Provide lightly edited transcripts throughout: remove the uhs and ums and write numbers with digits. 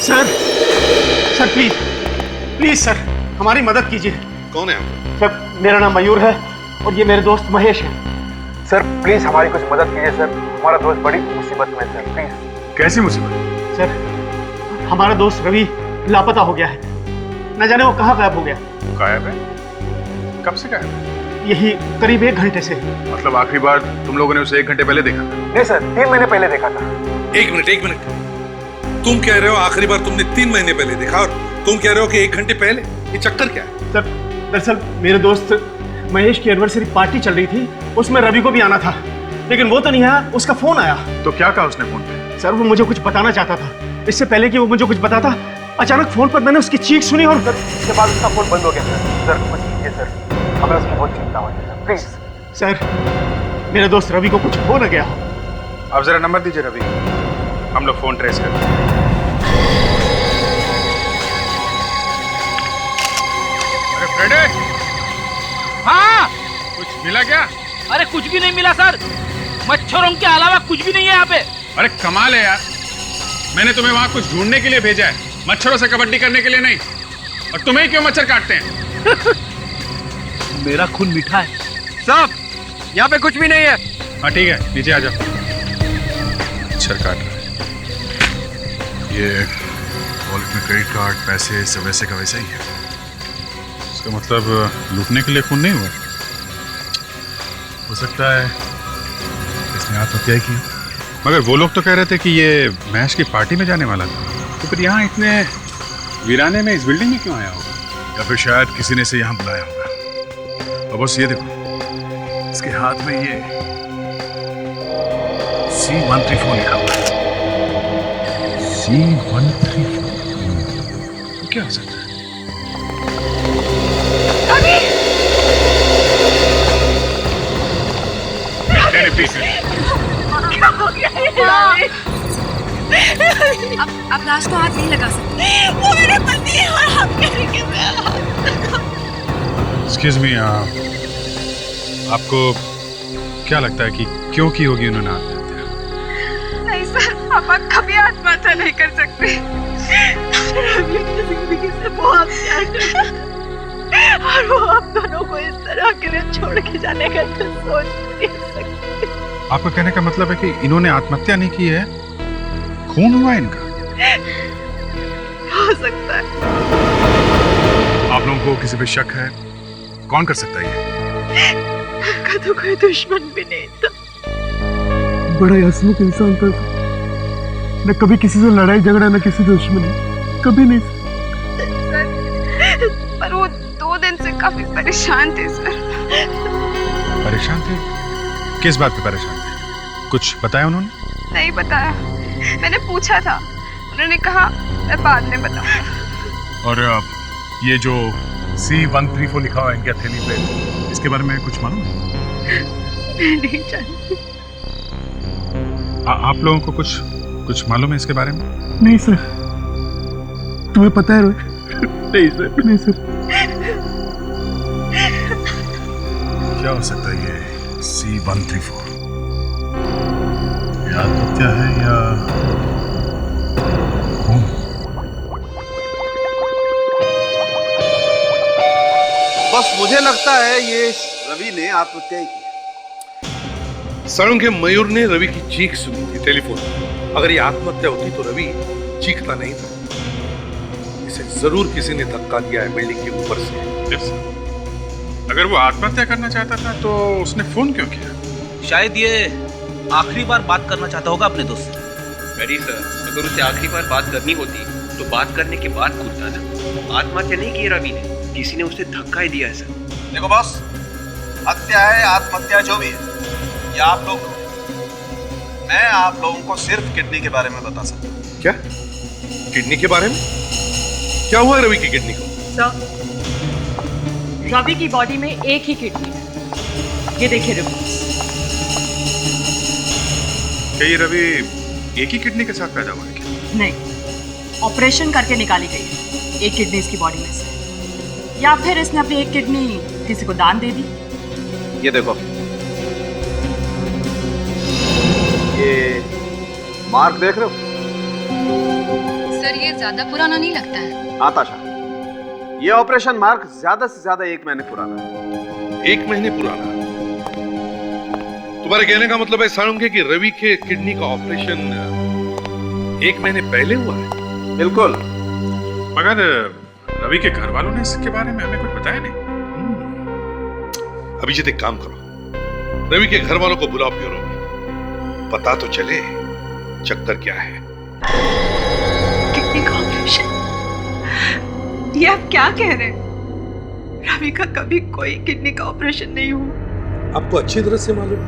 Sir, sir please please sir, हमारी मदद कीजिए। कौन है आप? सर, मेरा नाम मयूर है और ये मेरे दोस्त महेश है। सर प्लीज हमारी कुछ मदद कीजिए सर, हमारा दोस्त बड़ी मुसीबत में है सर, प्लीज। कैसी मुसीबत? सर, हमारा दोस्त रवि लापता हो गया है, न जाने वो कहाँ गायब हो गया। गायब है? कब से गायब है? यही करीब 1 घंटे से। मतलब आखिरी बार तुम लोगों ने उसे 1 घंटे पहले देखा था? नहीं सर, 3 महीने पहले देखा था। एक मिनट, तुम कह रहे हो आखिरी बार तुमने 3 महीने पहले देखा और तुम कह रहे हो कि 1 घंटे पहले? ये चक्कर क्या है? सर, दरअसल मेरे दोस्त महेश की एनिवर्सरी पार्टी चल रही थी, उसमें रवि को भी आना था, लेकिन वो तो नहीं आया। उसका फोन आया। तो क्या कहा उसने फोन पे? सर, वो मुझे कुछ बताना चाहता था। इससे पहले कि वो मुझे कुछ बताता, अचानक फोन पर मैंने उसकी चीख सुनी और सर इसके बाद उसका फोन बंद हो गया सर। सर कुछ कीजिए सर, हमें उसकी बहुत चिंता हो रही है प्लीज। सर, मेरे दोस्त रवि को कुछ हो न गया। अब जरा नंबर दीजिए रवि, हम लोग फोन ट्रेस करते हैं। अरे फ्रेडे! हाँ, कुछ मिला क्या? अरे कुछ भी नहीं मिला सर, मच्छरों के अलावा कुछ भी नहीं है यहाँ पे। अरे कमाल है यार, मैंने तुम्हें वहां कुछ ढूंढने के लिए भेजा है, मच्छरों से कबड्डी करने के लिए नहीं। और तुम्हें क्यों मच्छर काटते हैं? मेरा खून मीठा है साहब, यहाँ पे कुछ भी नहीं है। हाँ ठीक है, नीचे आ जाओ। मच्छर काट रहे हैं। ये वॉलेट में क्रेडिट कार्ड, पैसे सब वैसे का वैसा ही है। इसका मतलब लूटने के लिए खून नहीं हुआ। हो सकता है इसने आत्महत्या की। मगर वो लोग तो कह रहे थे कि ये महेश की पार्टी में जाने वाला था, तो फिर यहाँ इतने वीराने में इस बिल्डिंग में क्यों आया होगा? या फिर शायद किसी ने इसे यहाँ बुलाया होगा। और बस ये देखो, इसके हाथ में ये C134 लिखा हुआ है। C134 क्या हो सकता है? अब लाश को हाथ नहीं लगा सकते। वो मेरे पति है और आप कह रहे कि मैं एक्सक्यूज मी, आपको क्या लगता है कि क्यों की होगी उन्होंने आत्महत्या? नहीं सर, पापा कभी आत्महत्या नहीं कर सकते। रवि अपनी जिंदगी से बहुत प्यार करता है और वो आप दोनों को इस तरह अकेले छोड़ के जाने का तो सोच नहीं सकते। आपका कहने का मतलब है कि इन्होंने आत्महत्या नहीं की है, खून हुआ इनका? हो सकता है। आप लोगों को किसी पे शक है? कौन कर सकता है ये? उनका तो कोई दुश्मन भी नहीं था। बड़ा ही हंसमुख इंसान था, न कभी किसी से लड़ाई झगड़ा, न किसी दुश्मनी, कभी नहीं। सर, पर वो 2 दिन से काफी परेशान थे सर। परेशान थे? किस बात पे परेशान थे? कुछ बताया उन्होंने? नहीं बताया, मैंने पूछा था, उन्होंने कहा मैं बाद में बताऊंगा। और ये जो C134 लिखा हुआ है इनके हथेली पे, इसके बारे में कुछ मालूम है? मैं नहीं जानती। आप लोगों को कुछ मालूम है इसके बारे में? नहीं सर, तुम्हें पता है रोहित? नहीं सर, नहीं सर। क्या हो सकता है ये C134? ये आत्महत्या है या खून? बस मुझे लगता है ये रवि ने आत्महत्या की है। सड़क के मयूर ने रवि की चीख सुनी थी टेलीफोन पर। अगर ये आत्महत्या होती तो रवि चीखता नहीं था। इसे जरूर किसी ने धक्का दिया है बिल्डिंग के ऊपर से। Yes. अगर वो आत्महत्या करना चाहता था तो उसने फोन क्यों किया? शायद ये आखिरी बार बात करना चाहता होगा अपने दोस्त से। वेरी सर, अगर उसे आखिरी बार बात करनी होती तो बात करने के बाद कूदता ना। आत्महत्या नहीं की रवि ने, किसी ने उसे धक्का ही दिया है सर। देखो बॉस, हत्या है आत्महत्या जो भी है, ये आप लोग, मैं आप लोगों को सिर्फ किडनी के बारे में बता सकता हूँ। क्या? किडनी के बारे में? क्या हुआ रवि की किडनी को? सर, रवि की बॉडी में एक ही किडनी है। ये देखिए रिपोर्ट। क्या ये रवि एक ही किडनी के साथ पैदा हुआ है क्या? नहीं, ऑपरेशन करके निकाली गई है एक किडनी इसकी बॉडी में से, या फिर इसने अपनी एक किडनी किसी को दान दे दी। ये देखो, ये मार्क देख रहे हो? सर ये ज्यादा पुराना नहीं लगता है। आताशा, ये ऑपरेशन मार्क ज्यादा से ज्यादा 1 महीने पुराना है। 1 महीने पुराना? तुम्हारे कहने का मतलब है साळुंखे कि रवि के किडनी का ऑपरेशन 1 महीने पहले हुआ है? बिल्कुल। मगर रवि के घर वालों ने इसके बारे में हमें कुछ बताया नहीं। अभिजीत एक काम करो, रवि के घर वालों को बुलाओ ब्यूरो में, पता तो चले चक्कर क्या है। किडनी का ऑपरेशन? ये आप क्या कह रहे हैं? रवि का कभी कोई किडनी का ऑपरेशन नहीं हुआ। आपको अच्छी तरह से मालूम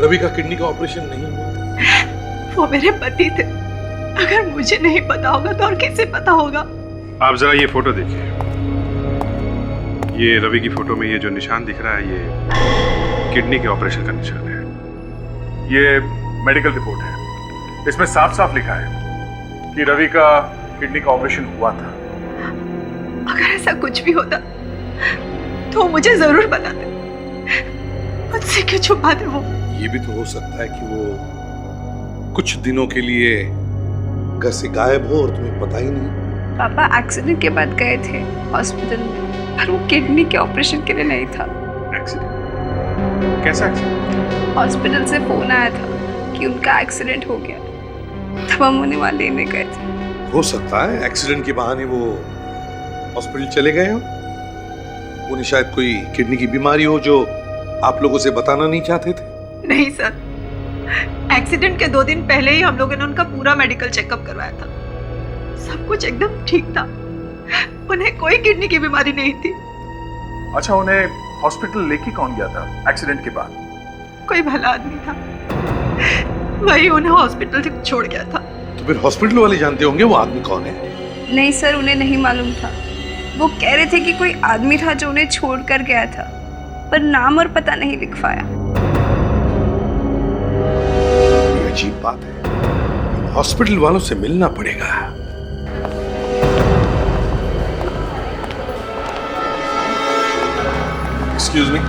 रवि का किडनी का ऑपरेशन नहीं हुआ? वो मेरे पति थे, अगर मुझे नहीं पता होगा तो और किसे पता होगा? आप जरा ये फोटो देखिए। ये रवि की फोटो में ये जो निशान दिख रहा है, ये किडनी के ऑपरेशन का निशान है। ये मेडिकल रिपोर्ट है, इसमें साफ साफ लिखा है कि रवि का किडनी का ऑपरेशन हुआ था। अगर ऐसा कुछ भी होता तो मुझे जरूर बताते। मुझसे क्यों छुपाते वो? ये भी तो हो सकता है कि वो कुछ दिनों के लिए घर से गायब हो और तुम्हें पता ही नहीं। पापा एक्सीडेंट के बाद गए थे हॉस्पिटल में, पर वो किडनी के ऑपरेशन के लिए नहीं था। एक्सीडेंट? कैसा एक्सीडेंट? हॉस्पिटल से फोन आया था कि उनका एक्सीडेंट हो गया, तब हम उन्हें वहां लेने गए थे। हो सकता है एक्सीडेंट के बहाने वो हॉस्पिटल चले गए हो। उन्हें शायद कोई किडनी की बीमारी हो जो आप लोगों से बताना नहीं चाहते थे। नहीं सर, एक्सीडेंट के 2 दिन पहले ही हम लोगों ने उनका पूरा मेडिकल चेकअप करवाया था। सब कुछ एकदम ठीक था, उन्हें कोई किडनी की बीमारी नहीं थी। अच्छा, उन्हें हॉस्पिटल लेके कौन गया था एक्सीडेंट के बाद? कोई भला आदमी था, वही उन्हें हॉस्पिटल से छोड़ गया था। तो फिर हॉस्पिटल वाले जानते होंगे वो आदमी कौन है? नहीं सर, उन्हें नहीं मालूम था। वो कह रहे थे कि कोई आदमी था जो उन्हें छोड़ कर गया था, पर नाम और पता नहीं लिख पाया। ये अजीब बात है, हॉस्पिटल वालों से मिलना पड़ेगा। Excuse me.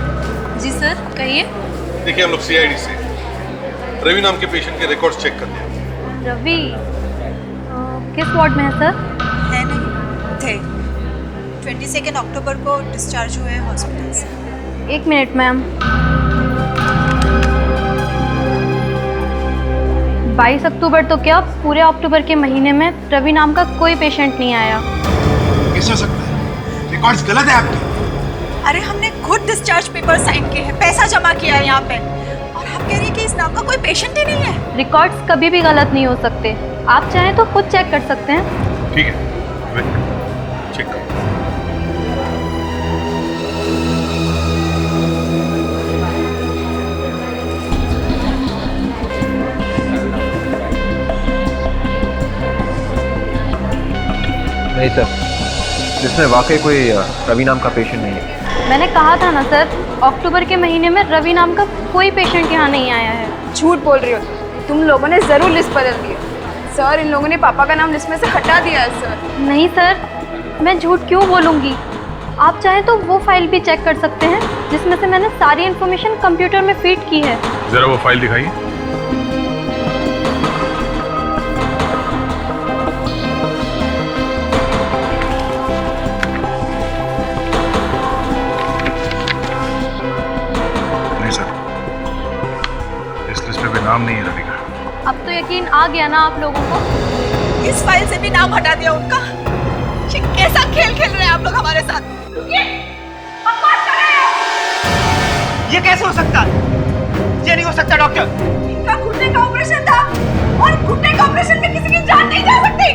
जी सर, कहिए। देखिए, हम लोग सीआईडी से रवि नाम के पेशेंट के रिकॉर्ड्स चेक करते हैं। रवि किस वार्ड में है सर? है नहीं थे, 22 अक्टूबर को डिस्चार्ज हुए हैं हॉस्पिटल से। 1 मिनट मैम। 22 अक्टूबर तो क्या, पूरे अक्टूबर के महीने में रवि नाम का कोई पेशेंट नहीं आया। कैसे हो सकता है? रिकॉर्ड्स गलत है आपके। अरे हमने खुद डिस्चार्ज पेपर साइन किए हैं, पैसा जमा किया है यहाँ पे, और आप कह रही हैं कि इस नाम का कोई पेशेंट ही नहीं है। रिकॉर्ड्स कभी भी गलत नहीं हो सकते, आप चाहें तो खुद चेक कर सकते हैं। ठीक है, चेक करो। नहीं सर, जिसमें वाकई कोई रवि नाम का पेशेंट नहीं है। मैंने कहा था ना सर, अक्टूबर के महीने में रवि नाम का कोई पेशेंट यहाँ नहीं आया है। झूठ बोल रही हो तुम लोगों ने जरूर लिस्ट बदल दी है। सर, इन लोगों ने पापा का नाम लिस्ट में से हटा दिया है सर। नहीं सर, मैं झूठ क्यों बोलूँगी। आप चाहें तो वो फाइल भी चेक कर सकते हैं जिसमें से मैंने सारी इन्फॉर्मेशन कंप्यूटर में फीड की है। जरा वो फाइल दिखाइए। नहीं सर, इस लिस्ट में भी नाम नहीं है रवि का। अब तो यकीन आ गया ना आप लोगों को? इस फाइल से भी नाम हटा दिया उनका। ये कैसा खेल खेल रहे हैं आप लोग हमारे साथ? बकवास कर रहे हो। ये कैसे हो सकता है? ये नहीं हो सकता डॉक्टर। इनका घुटने का ऑपरेशन था, और घुटने के ऑपरेशन में किसी की जान नहीं जा सकती।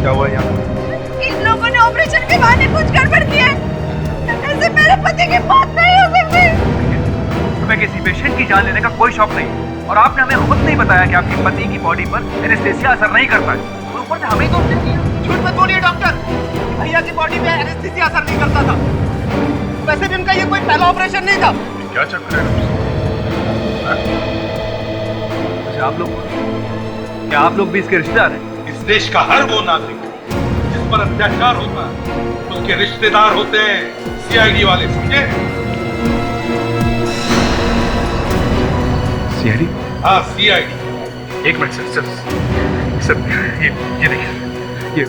क्या हुआ यहाँ? इन लोगों ने ऑपरेशन के बहाने कुछ गड़बड़ की है। ऐसे मेरे पति की बात नहीं हो सकती। तुम्हें किसी पेशेंट की जान लेने का कोई शौक नहीं, और आपने हमें खुद नहीं बताया कि आपके पति की बॉडी पर एनेस्थीसिया असर नहीं करता है, और ऊपर से हमें दोष देती है। झूठ मत बोलिए डॉक्टर, भैया की बॉडी पे एनेस्थीसिया असर नहीं करता था। वैसे भी उनका ये कोई पहला ऑपरेशन नहीं था। क्या चक्कर है? अच्छा, क्या आप लोग भी इसके रिश्तेदार हैं? इस देश का हर वो नागरिक जिस पर अत्याचार होता है उसके रिश्तेदार होते हैं सीआईडी वाले, समझे? सीआईडी? हाँ, सीआईडी। 1 मिनट सर, सर ये देखिए, ये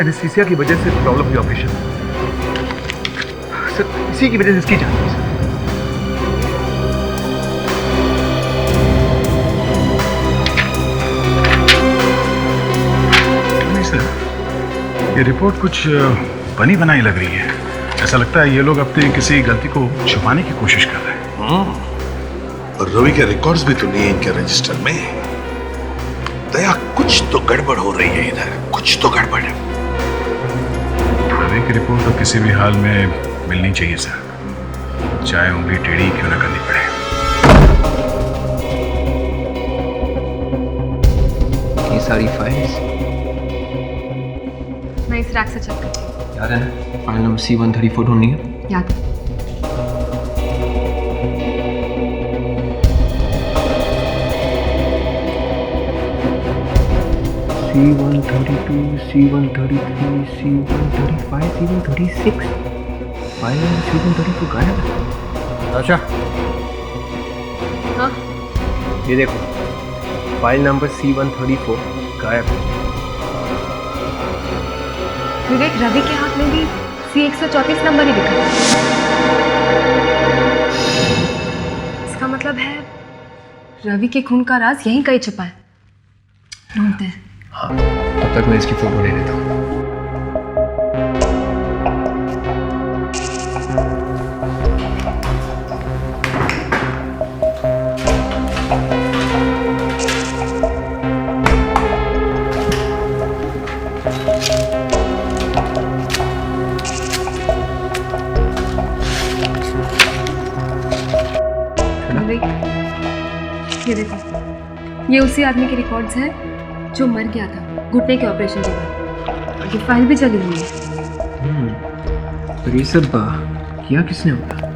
एनेस्थीसिया की वजह से प्रॉब्लम हुई ऑपरेशन। सर इसी की वजह से इसकी जान गई सर। नहीं सर, ये रिपोर्ट कुछ बनी बनाई लग रही है। ऐसा लगता है ये लोग अपनी किसी गलती को छुपाने की कोशिश कर रहे हैं। और रवि के रिकॉर्ड्स भी तो नहीं है इनके रजिस्टर में। दया, कुछ तो गड़बड़ हो रही है इधर, कुछ तो गड़बड़ है। रवि की रिपोर्ट तो किसी भी हाल में मिलनी चाहिए सर, चाहे उंगली टेढ़ी क्यों ना करनी पड़े। ये सारी फाइल्स मैं इस रैक से चेक करती हूँ। याद है ना, फाइल नंबर C-134 ढूंढनी है। याद है। C-132, C-133, C-135, C-136, file C-134 गायब है। अच्छा, हाँ? ये देखो, फाइल नंबर C-134 गायब है। विवेक, रवि के हाथ में भी C-134 नंबर ही दिखा है। इसका मतलब है रवि के खून का राज यहीं कहीं छुपा है। ढूंढते हैं। हाँ, तब तक मैं इसकी फोटो ले लेता हूँ। विवेक, ये देखो, ये उसी आदमी के रिकॉर्ड्स हैं जो मर गया था घुटने के ऑपरेशन के बाद। और ये फाइल भी चली हुई है। तो ये सब किया किसने होगा?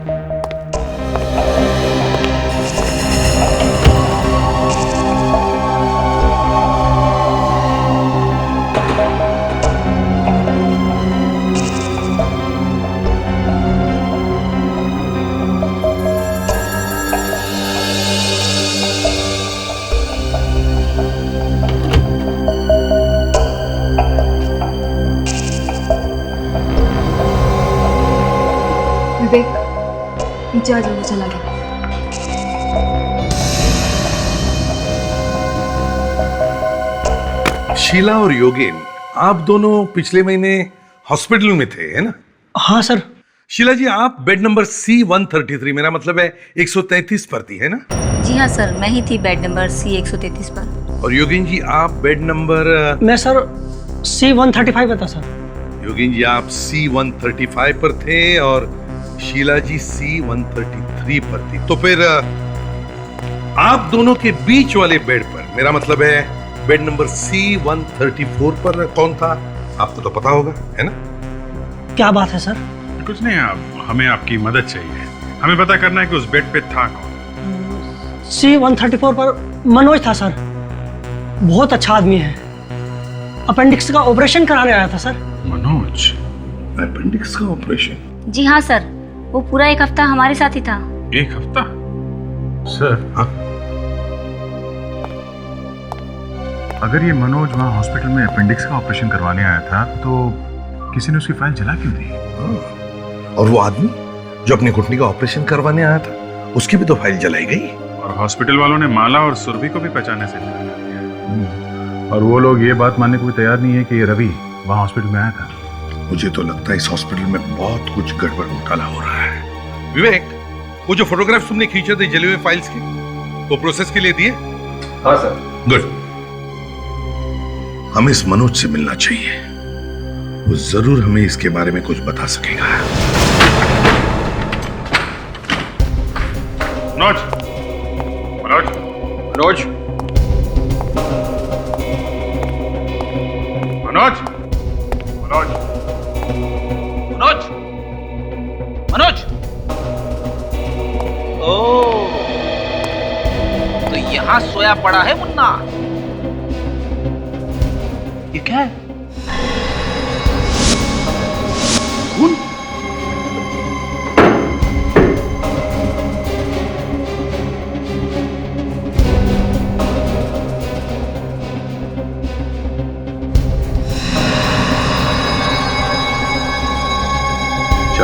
विवेक, नीचे आ जाओ, वो चला गया। शीला और योगेन, आप दोनों पिछले महीने हॉस्पिटल में थे, है ना? हाँ सर। शीला जी, आप बेड नंबर C-133, मेरा मतलब है 133 पर थी, है ना? जी हाँ सर, मैं ही थी बेड नंबर C-133 पर। और योगेन जी, आप बेड नंबर? मैं सर C-135 पे था सर। योगेन जी, आप C-135 पर थे और शीला जी C-133 पर थी। तो फिर आप दोनों के बीच वाले बेड पर, मेरा मतलब है बेड नंबर C-134 पर कौन था? आपको तो पता होगा, है ना? क्या बात है सर? कुछ नहीं, आप हमें आपकी मदद चाहिए। हमें पता करना है कि उस बेड पे था कौन। C-134 पर मनोज था सर। बहुत अच्छा आदमी है। अपेंडिक्स का ऑपरेशन कराने आया था सर। मनोज? अपेंडिक्स का ऑपरेशन? जी हाँ सर, वो पूरा एक हफ्ता हमारे साथ ही था। एक हफ्ता? सर, हाँ? अगर ये मनोज वहाँ हॉस्पिटल में अपेंडिक्स का ऑपरेशन करवाने आया था तो किसी ने उसकी फाइल जला क्यों दी? और वो आदमी जो अपने घुटने का ऑपरेशन करवाने आया था, उसकी भी तो फाइल जलाई गई। और हॉस्पिटल वालों ने माला और सुरभि को भी पहचानने से इनकार कर दिया। और वो लोग ये बात मानने को भी तैयार नहीं है कि ये रवि वहाँ हॉस्पिटल में आया था। मुझे तो लगता है इस हॉस्पिटल में बहुत कुछ गड़बड़ घोटाला हो रहा है। विवेक, वो जो फोटोग्राफ्स तुमने खींचे थे जले हुए फाइल्स के, वो प्रोसेस के लिए दिए? हाँ सर। गुड। हमें इस मनोज से मिलना चाहिए। वो जरूर हमें इसके बारे में कुछ बता सकेगा। मनोज, मनोज, मनोज, मनोज, मनोज, मनोज, मनोज। ओह, तो यहाँ सोया पड़ा है मुन्ना। ये क्या है? खून?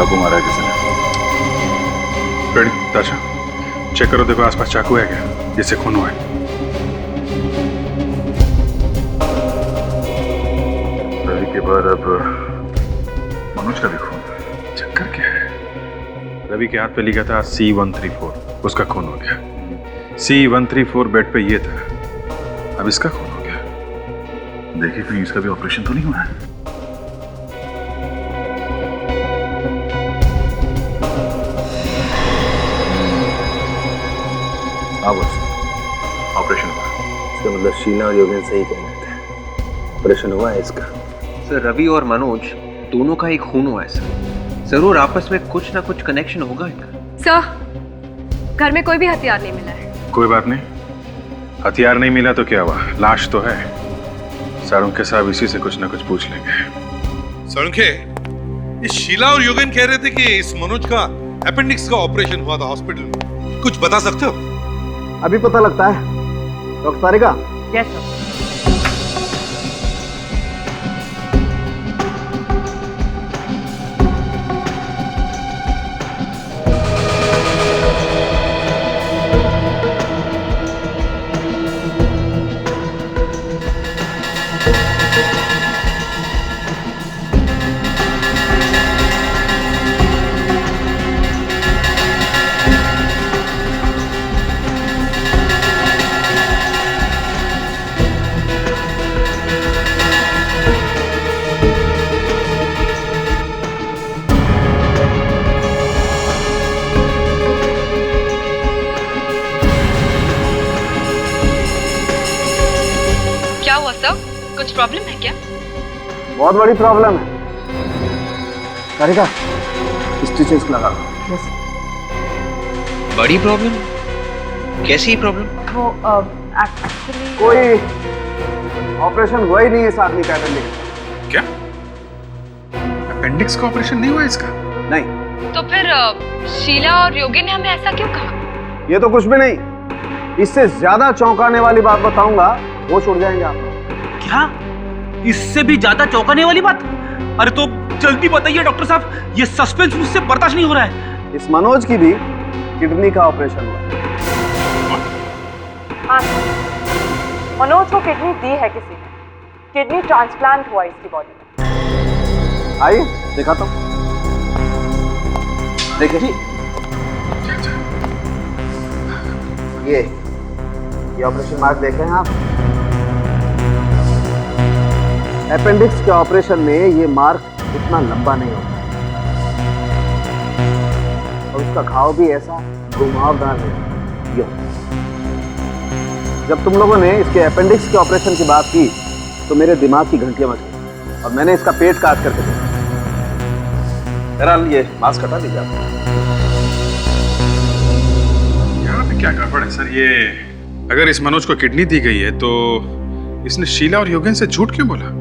चाकू मारा है किसी ने। रेडी ताशा, चेक करो, देखो आसपास चाकू है क्या जिससे खून हुआ है। रवि के बाद अब मनोज का भी खून। चक्कर क्या है? रवि के हाथ पे लिखा था C134, उसका खून हो गया। C134 बेड पे ये था, अब इसका खून हो गया। देखिए कहीं इसका भी ऑपरेशन तो नहीं हुआ है। ऑपरेशन हुआ। इसका मतलब शीला और योगेन सही कह रहे थे, ऑपरेशन हुआ है इसका। सर रवि और मनोज दोनों का एक खून हुआ है सर। जरूर आपस में कुछ ना कुछ कनेक्शन होगा इनका। सर, घर में कोई भी हथियार नहीं मिला है। कोई बात नहीं, हथियार नहीं मिला तो क्या हुआ, लाश तो है। सारुंखे साहब इसी से कुछ ना कुछ पूछ लेंगे। सारुंखे, ये शीला और योगेन कह रहे थे कि इस मनोज का अपेंडिक्स का ऑपरेशन हुआ था हॉस्पिटल में, कुछ बता सकते हो? अभी पता लगता है। डॉक्टर सारिका। Yes sir. कुछ प्रॉब्लम है क्या? बहुत बड़ी प्रॉब्लम है। सारिका, स्टिचेस लगा। यस। बड़ी प्रॉब्लम? कैसी प्रॉब्लम? वो एक्चुअली कोई ऑपरेशन हुआ ही नहीं है इस आदमी का अपेंडिक्स। क्या? अपेंडिक्स का ऑपरेशन नहीं हुआ इसका? नहीं। तो फिर शीला और योगी ने हमें ऐसा क्यों कहा? ये तो कुछ भी नहीं, इससे ज्यादा चौंकाने वाली बात बताऊंगा, वो छूट जाएंगे आप। क्या? इससे भी ज्यादा चौंकाने वाली बात? अरे तो जल्दी बताइए डॉक्टर साहब, ये सस्पेंस मुझसे बर्दाश्त नहीं हो रहा है। इस मनोज की भी किडनी का ऑपरेशन हुआ। हाँ, मनोज को किडनी दी है किसी ने, किडनी ट्रांसप्लांट हुआ इसकी बॉडी में। आइए दिखाता हूं, देखिए ये ऑपरेशन मार्क देखे हैं आप? अपेंडिक्स के ऑपरेशन में ये मार्क इतना लंबा नहीं होता और उसका घाव भी ऐसा घुमावदार है। यो, जब तुम लोगों ने इसके अपेंडिक्स के ऑपरेशन की बात की तो मेरे दिमाग की घंटियां बज गई और मैंने इसका पेट काट करके देखा। बहरहाल ये मास्क हटा दीजिए आप। यहाँ पे क्या गड़बड़ है सर? ये अगर इस मनोज को किडनी दी गई है तो इसने शीला और योगेन से झूठ क्यों बोला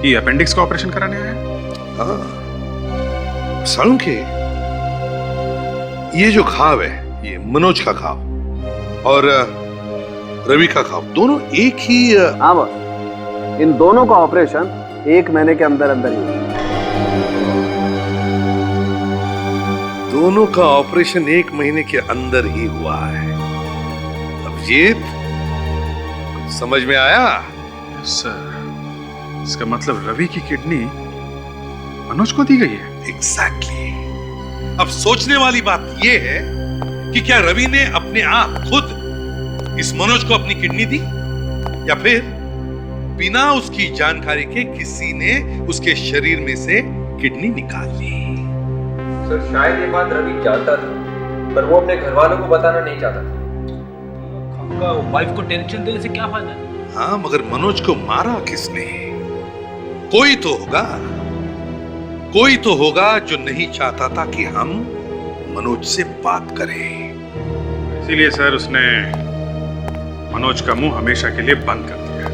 कि अपेंडिक्स का ऑपरेशन कराने आया है? हाँ, सारुंखे, ये जो घाव है, ये मनोज का घाव और रवि का घाव, दोनों एक ही। हाँ बस, इन दोनों का ऑपरेशन 1 महीने के अंदर अंदर ही हुआ। दोनों का ऑपरेशन 1 महीने के अंदर ही हुआ है। अभिजीत, समझ में आया? सर, इसका मतलब रवि की किडनी मनोज को दी गई है। एग्जैक्टली। अब सोचने वाली बात यह है कि क्या रवि ने अपने आप खुद इस मनोज को अपनी किडनी दी या फिर बिना उसकी जानकारी के किसी ने उसके शरीर में से किडनी निकाल ली। सर शायद ये बात रवि जानता था पर वो अपने घर वालों को बताना नहीं चाहता था। वाइफ को टेंशन देने से क्या फायदा? हाँ, मगर मनोज को मारा किसने? कोई तो होगा जो नहीं चाहता था कि हम मनोज से बात करें। इसीलिए सर उसने मनोज का मुंह हमेशा के लिए बंद कर दिया।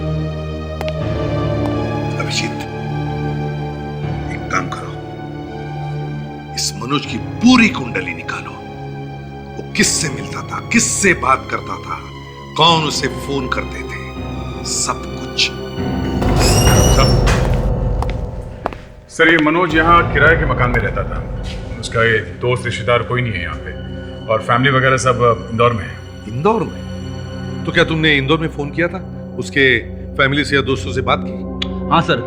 अभिजीत, एक काम करो, इस मनोज की पूरी कुंडली निकालो। वो किससे मिलता था, किससे बात करता था, कौन उसे फोन करते थे, सब कुछ। सर, ये मनोज यहाँ किराए के मकान में रहता था। उसका ये दोस्त रिश्तेदार कोई नहीं है यहाँ पे, और फैमिली वगैरह सब इंदौर में है। इंदौर में? तो क्या तुमने इंदौर में फोन किया था? उसके फैमिली से या दोस्तों से बात की? हाँ सर,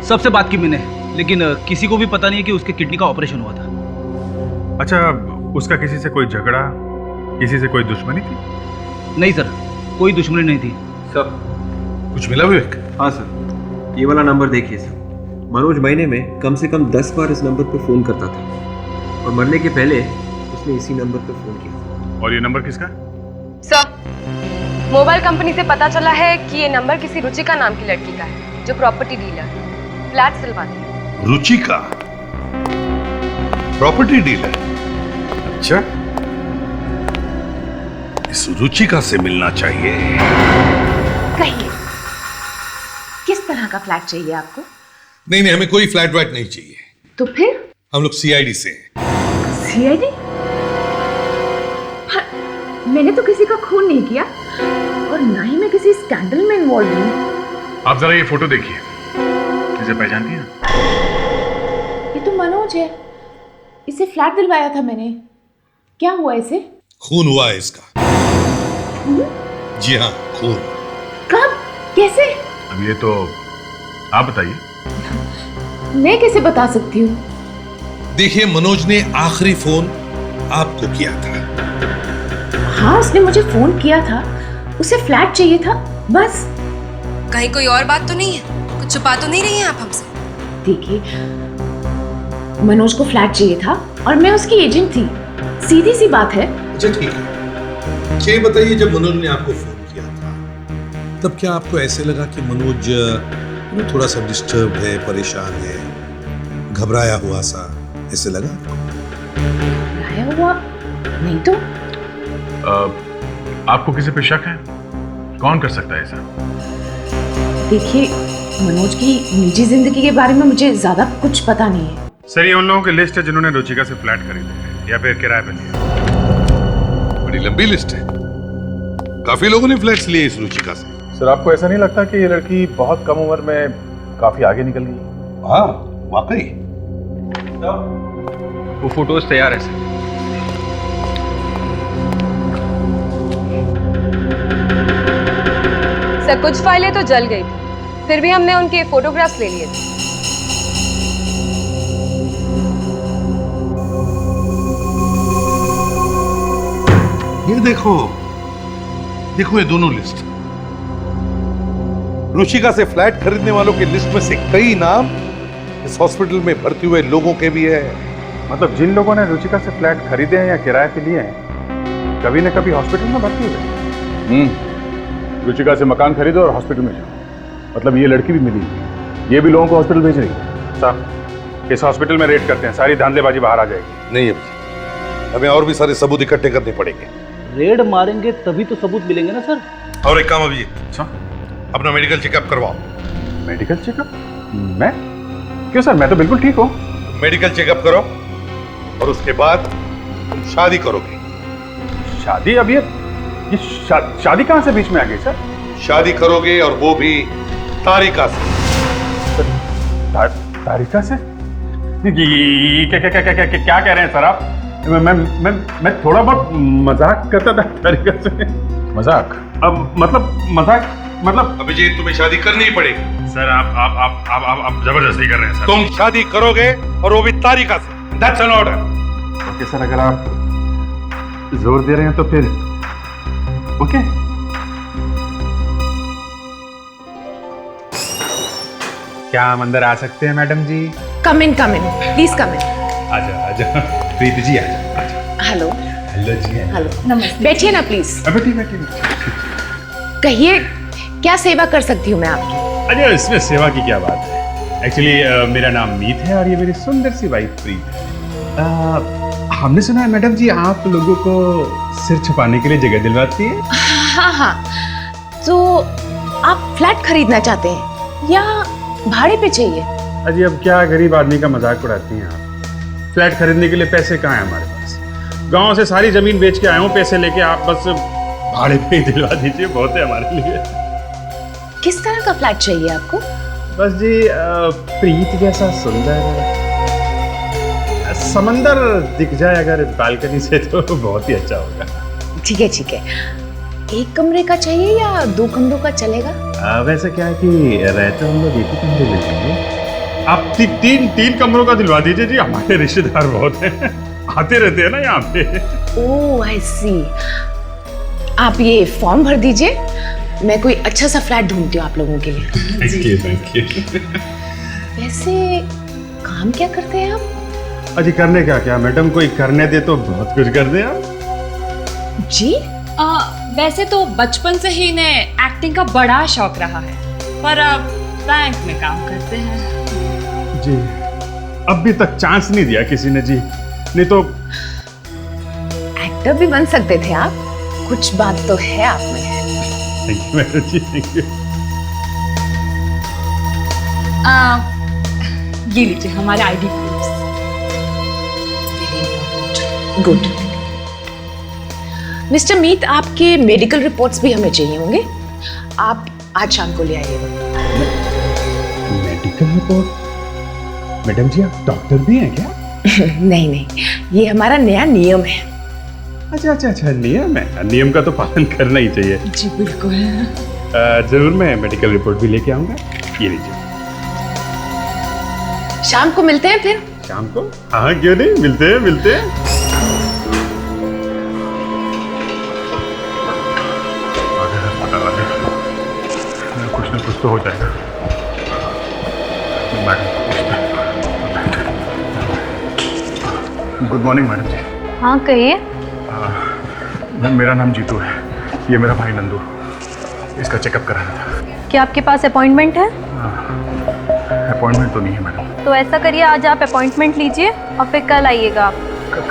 सबसे बात की मैंने, लेकिन किसी को भी पता नहीं कि उसके किडनी का ऑपरेशन हुआ था। अच्छा, उसका किसी से कोई झगड़ा, किसी से कोई दुश्मनी थी? नहीं सर, कोई दुश्मनी नहीं थी। सर कुछ मिला विवेक? हाँ सर, ये वाला नंबर देखिए सर। मनोज महीने में कम से कम 10 बार इस नंबर पर फ़ोन करता था और मरने के पहले उसने इसी नंबर पर फ़ोन किया। और ये नंबर किसका? सर, मोबाइल कंपनी से पता चला है कि ये नंबर किसी रुचिका नाम की लड़की का है जो प्रॉपर्टी डीलर, फ्लैट सिलवाती है। Ruchika property dealer? अच्छा, इस रुचिका से मिलना चाहिए। कहिए, किस तरह का फ्लैट चाहिए आपको? नहीं नहीं, हमें कोई फ्लैट व्लैट नहीं चाहिए। तो फिर? हम लोग सीआईडी से हैं। सीआईडी? मैंने तो किसी का खून नहीं किया और ना ही मैं किसी स्कैंडल में इन्वॉल्व हूँ। आप जरा ये फोटो देखिए, इसे पहचानती हैं? ये तो मनोज है, इसे फ्लैट दिलवाया था मैंने। क्या हुआ इसे? खून हुआ है इसका। जी हाँ, खून। कब? कैसे? अब ये तो आप बताइए। मैं कैसे बता सकती हूँ? देखिए, मनोज ने आखिरी फोन आपको किया था। हाँ, उसने मुझे फोन किया था, उसे फ्लैट चाहिए था, बस। कहीं कोई और बात तो नहीं है? कुछ छुपा तो नहीं रही हैं आप हमसे? देखिए, मनोज को फ्लैट चाहिए था और मैं उसकी एजेंट थी, सीधी सी बात है। अच्छा ठीक है, ये बताइए, जब मनोज ने आपको फोन किया था तब क्या आपको ऐसे लगा कि मनोज थोड़ा सा डिस्टर्ब है, परेशान है, घबराया हुआ सा ऐसे लगा? घबराया हुआ नहीं तो। आपको किसी पे शक है? कौन कर सकता है ऐसा? देखिए, मनोज की निजी जिंदगी के बारे में मुझे ज्यादा कुछ पता नहीं है। सर, ये उन लोगों की लिस्ट है जिन्होंने रुचिका से फ्लैट खरीदे हैं या फिर किराए पे लिया। बड़ी लंबी लिस्ट है, काफी लोगों ने फ्लैट्स लिए इस रुचिका से। सर, आपको ऐसा नहीं लगता कि ये लड़की बहुत कम उम्र में काफी आगे निकल गई? हाँ, वाकई। वो फोटोज तैयार है सर। सर, कुछ फाइलें तो जल गई थी, फिर भी हमने उनके फोटोग्राफ्स ले लिए थे। ये देखो, देखो ये दोनों लिस्ट। रुचिका से फ्लैट खरीदने वालों की लिस्ट में से कई नाम इस हॉस्पिटल में भर्ती हुए लोगों के भी है। मतलब जिन लोगों ने रुचिका से फ्लैट खरीदे हैं या किराए पे लिए हैं, कभी न कभी हॉस्पिटल में भर्ती हुए। रुचिका से मकान खरीदो और हॉस्पिटल में जाओ, मतलब ये लड़की भी मिली, ये भी लोगों को हॉस्पिटल भेज रही है। साहब, इस हॉस्पिटल में रेड करते हैं, सारी धांधलेबाजी बाहर आ जाएगी। नहीं अभी हमें और भी सारे सबूत इकट्ठे करने पड़ेंगे। रेड मारेंगे तभी तो सबूत मिलेंगे ना सर। और एक काम अभिजीत, अच्छा, अपना मेडिकल चेकअप करवाओ। Medical checkup? मैं? क्यों सर, मैं तो बिल्कुल ठीक हूँ। मेडिकल चेकअप करो और उसके बाद तुम शादी करोगे। शादी? अब ये शादी कहाँ से बीच में आ गई सर? शादी करोगे और वो भी तारिका से। तारिका से? क्या कह रहे हैं सर आप? मैं थोड़ा बहुत मजाक करता था तारिका से। मजाक? अब मतलब अभिजीत, तुम्हें शादी करनी ही पड़ेगी। सर, आप जबरदस्ती कर रहे हैं सर। तुम शादी करोगे और वो भी तारिका से। That's an order. Okay sir, अगर आप जोर दे रहे हैं तो फिर ओके। क्या हम अंदर आ सकते हैं madam ji? Come in please come इन। आजा प्रीति जी, आजा। हेलो। हेलो जी। हेलो, नमस्ते। बैठिए ना प्लीज। बैठिए। कहिए, क्या सेवा कर सकती हूँ मैं आपकी? अरे इसमें सेवा की क्या बात है। एक्चुअली मेरा नाम मीत है और ये मेरी सुंदर सी वाइफ प्रीत है। हमने सुना है मैडम जी आप लोगों को सिर छुपाने के लिए जगह दिलवाती है। हाँ, तो आप फ्लैट खरीदना चाहते हैं या भाड़े पे चाहिए? अजी, अब क्या गरीब आदमी का मजाक उड़ाती हैं आप? फ्लैट खरीदने के लिए पैसे कहाँ हैं हमारे पास? गांव से सारी जमीन बेच के आया हूँ पैसे लेके, आप बस भाड़े पे ही दिलवा दीजिए, बहुत है हमारे लिए। किस तरह का फ्लैट चाहिए आपको? बस जी, प्रीत जैसा सुंदर, समंदर दिख जाए अगर बालकनी से तो बहुत ही अच्छा होगा। ठीक है ठीक है, एक कमरे का चाहिए या 2 कमरों का चलेगा? वैसे क्या है कि रहते हम लोग एक ही कमरे में रहेंगे। आप तीन कमरों का दिलवा दीजिए जी, हमारे रिश्तेदार बहुत हैं, आते रहते हैं ना यहाँ पे। ओह आई सी। आप ये फॉर्म भर दीजिए, मैं कोई अच्छा सा फ्लैट ढूंढती हूँ आप लोगों के लिए। Thank you. वैसे काम क्या करते हैं आप? अजी करने क्या मैडम, कोई करने दे तो बहुत कुछ कर दे आप। जी वैसे तो बचपन से ही इन्हें एक्टिंग का बड़ा शौक रहा है, पर अब बैंक में काम करते हैं। जी अभी तक चांस नहीं दिया किसी ने जी, नहीं तो एक्टर भी बन सकते थे आप, कुछ बात तो है आप में। Thank you madam ji, thank you. ये लीजिए हमारे ID proofs. Good. Mister Meet, आपके मेडिकल रिपोर्ट्स भी हमें चाहिए होंगे, आप आज शाम को ले आइएगा। Medical report? मैडम जी आप डॉक्टर भी हैं क्या? नहीं नहीं, ये हमारा नया नियम है। अच्छा नियम है, नियम का तो पालन करना ही चाहिए। जी बिल्कुल। जरूर मैं मेडिकल रिपोर्ट भी लेके आऊंगा। ये लीजिए। शाम को मिलते हैं फिर। शाम को? हाँ क्यों नहीं, मिलते हैं। कुछ ना कुछ तो हो जाएगा। गुड मॉर्निंग मैडम जी। हाँ कहिए। मेरा नाम जीतू है, ये मेरा भाई नंदू, इसका चेकअप कराना था। क्या आपके पास अपॉइंटमेंट है? अपॉइंटमेंट तो नहीं है मैडम। तो ऐसा करिए, आज आप अपॉइंटमेंट लीजिए और फिर कल आइएगा आप। कल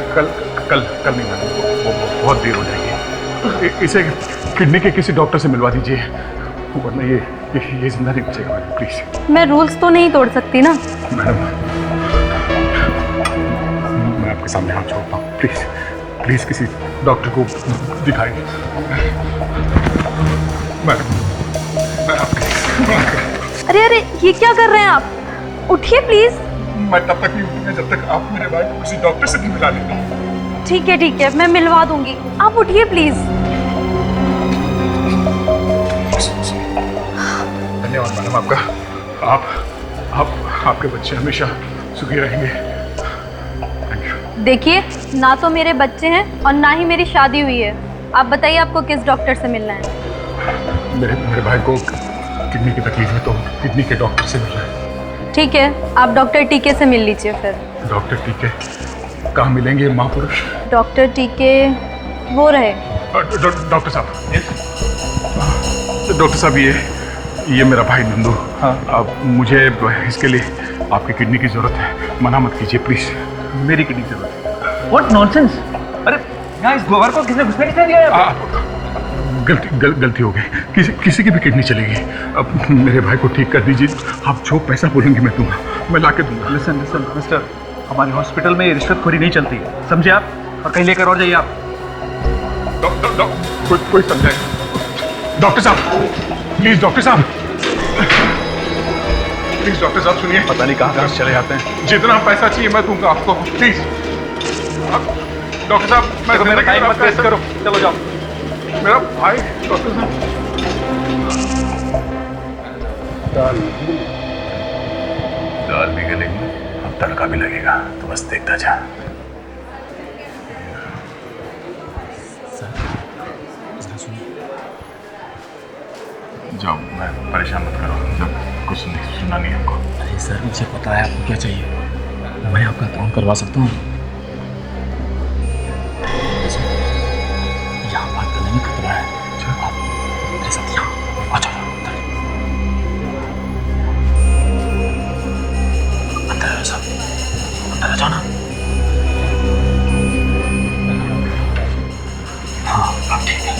नहीं मैडम, वो बहुत देर हो जाएगी। इसे किडनी के किसी डॉक्टर से मिलवा दीजिए, वरना ये जिंदा नहीं बचेगा मैडम, प्लीज। मैं रूल्स तो नहीं तोड़ सकती ना मैडम, मैं आपके सामने हाथ जोड़ता हूँ, प्लीज किसी डॉक्टर को दिखाइए मैडम। अरे ये क्या कर रहे हैं आप? उठिए प्लीज। मैं तब तक नहीं उठूंगा जब तक आप मेरे भाई को किसी डॉक्टर से नहीं मिला लेते। ठीक है, मैं मिलवा दूंगी, आप उठिए प्लीज। धन्यवाद मैडम आपका, आपके बच्चे हमेशा सुखी रहेंगे। देखिए, ना तो मेरे बच्चे हैं और ना ही मेरी शादी हुई है। आप बताइए आपको किस डॉक्टर से मिलना है? मेरे भाई को किडनी की तकलीफ है तो किडनी के डॉक्टर से मिलना है। ठीक है, आप डॉक्टर टीके से मिल लीजिए फिर। डॉक्टर टीके कहाँ मिलेंगे महापुरुष? डॉक्टर टीके वो रहे। डॉक्टर साहब ये मेरा भाई नंदू। हाँ। अब मुझे इसके लिए आपकी किडनी की जरूरत है, मना मत कीजिए प्लीज। मेरी किडनी की जरूरत है। What nonsense! अरे यहाँ इस गोबर को किसने घुसने नहीं दिया? गलती हो गई, किसी की भी किडनी चलेगी। अब मेरे भाई को ठीक कर दीजिए, आप जो पैसा बोलेंगे मैं दूंगा, मैं ला के दूंगा। लिसन मिस्टर, हमारे हॉस्पिटल में रिश्वतखोरी नहीं चलती है, समझे आप? और कहीं लेकर और जाइए आप। कोई समझाएगा? डॉक्टर साहब प्लीज, डॉक्टर साहब प्लीज, डॉक्टर साहब सुनिए। पता नहीं कहाँ चले जाते हैं। जितना पैसा चाहिए मैं दूंगा आपको, प्लीज। डॉक्टर साहब मैं मेरा टाइम मत वेस्ट करो, चलो जाओ। मेरा भाई डॉक्टर साहब। दाल भी गलेगी, अब तड़का भी लगेगा, तो बस देखता जा। जाओ, मैं परेशान मत करो, जब कुछ सुनना नहीं हमको। अरे सर, मुझे पता है आपको क्या चाहिए, मैं आपका अकाउंट करवा सकता हूँ। यहाँ बात करने में खतरा है, आप मेरे साथ यहाँ आ जाओ। अंदर आ जाओ, अंदर आ जाओ ना। हाँ आप ठीक है,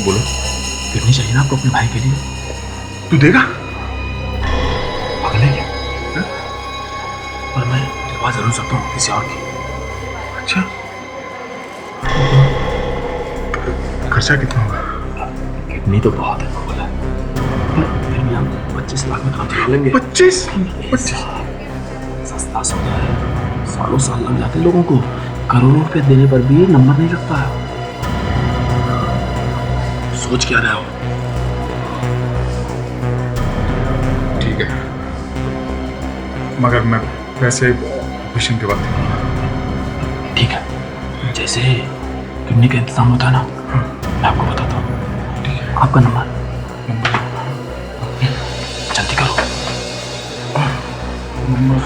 बोलो किडनी चाहिए ना आपको अपने भाई के लिए? तू देगा? पागल है क्या? पर मैं दिलवा जरूर सकता हूँ किसी और की। अच्छा, खर्चा कितना होगा? किडनी तो बहुत है, बोला फिर भी हम 25 लाख में काम चला लेंगे। 25? सस्ता सौदा है, सालों साल लग जाते लोगों को, करोड़ों रुपए देने पर भी नंबर नहीं लगता। सोच क्या रहे हो? ठीक है, मगर मैं पैसे ऑपरेशन के बाद दूंगा। ठीक है, जैसे किडनी का इंतजाम होता है ना, मैं आपको बताता हूँ। ठीक है, आपका नंबर जल्दी करो। नंबर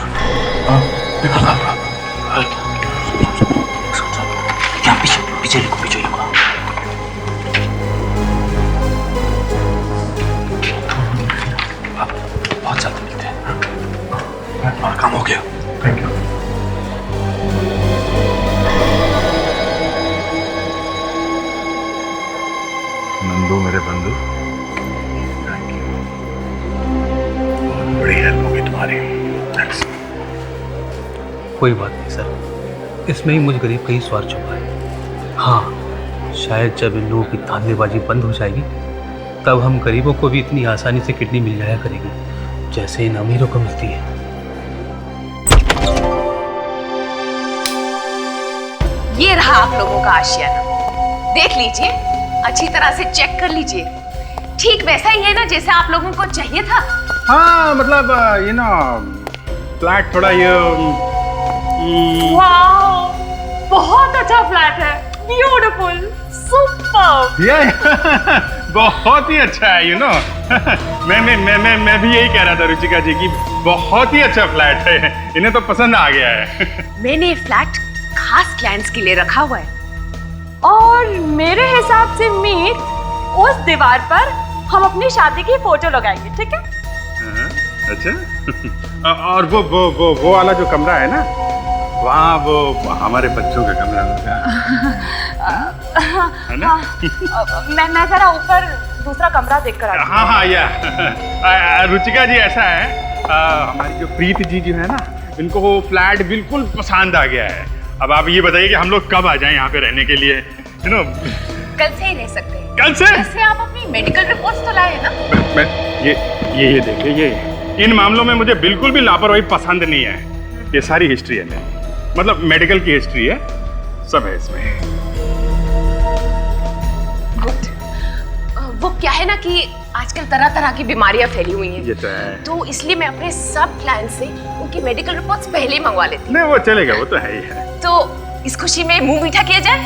यहाँ पीछे लिखो, पीछे लिखो। बहुत जल्द मिलते हैं और काम हो गया। Thank you. नंदू मेरे बंधु, थैंक यू, बड़ी हेल्प होगी तुम्हारी। थैंक्स। कोई बात नहीं सर, इसमें ही मुझ गरीब का ही स्वार्थ छुपा है। हाँ, शायद जब इन लोगों की धांधलेबाजी बंद हो जाएगी तब हम गरीबों को भी इतनी आसानी से किडनी मिल जाया करेगी जैसे इन अमीरों को मिलती है। ये रहा आप लोगों का आशियाना, देख लीजिए, अच्छी तरह से चेक कर लीजिए। ठीक वैसा ही है ना जैसे आप लोगों को चाहिए था। हाँ मतलब ये ना फ्लैट थोड़ा ये वाओ, बहुत अच्छा फ्लैट है, ब्यूटीफुल, सुपर। ये बहुत ही अच्छा है, यू नो। मैं भी यही कह रहा था रुचिका जी की बहुत ही अच्छा फ्लैट है, इन्हें तो पसंद आ गया है। मैंने फ्लैट खास क्लाइंट्स के लिए रखा हुआ है। और मेरे हिसाब से मीत, उस दीवार पर हम अपनी शादी की फोटो लगाएंगे, ठीक है? अच्छा। और वो वाला जो कमरा है ना, वहाँ वो हमारे बच्चों का कमरा होगा, है ना? मैं जरा ऊपर दूसरा कमरा देखकर आती हूँ। हाँ या रुचिका जी ऐसा है, हमारी जो प्रीत जी जो है ना, इनको वो फ्लैट बिल्कुल पसंद आ गया है। अब आप ये बताइए कि हम लोग कब आ जाएं यहाँ पे रहने के लिए, यू नो? कल से ही रह सकते हैं। कल से? वैसे आप अपनी मेडिकल रिपोर्ट्स तो लाए हैं ना? मैं ये देखिए, ये इन मामलों में मुझे बिल्कुल भी लापरवाही पसंद नहीं है। ये सारी हिस्ट्री है मेरी, मतलब मेडिकल की हिस्ट्री है, सब है इसमें। गुड। वो क्या है ना कि आजकल तरह तरह की बीमारियां फैली हुई हैं, ये तो है। तो इसलिए मैं अपने सब क्लाइंट से उनकी मेडिकल रिपोर्ट्स पहले ही मंगवा लेती हूँ। नहीं वो चलेगा, वो तो है ही है। तो इस खुशी में मुंह मीठा किया जाए।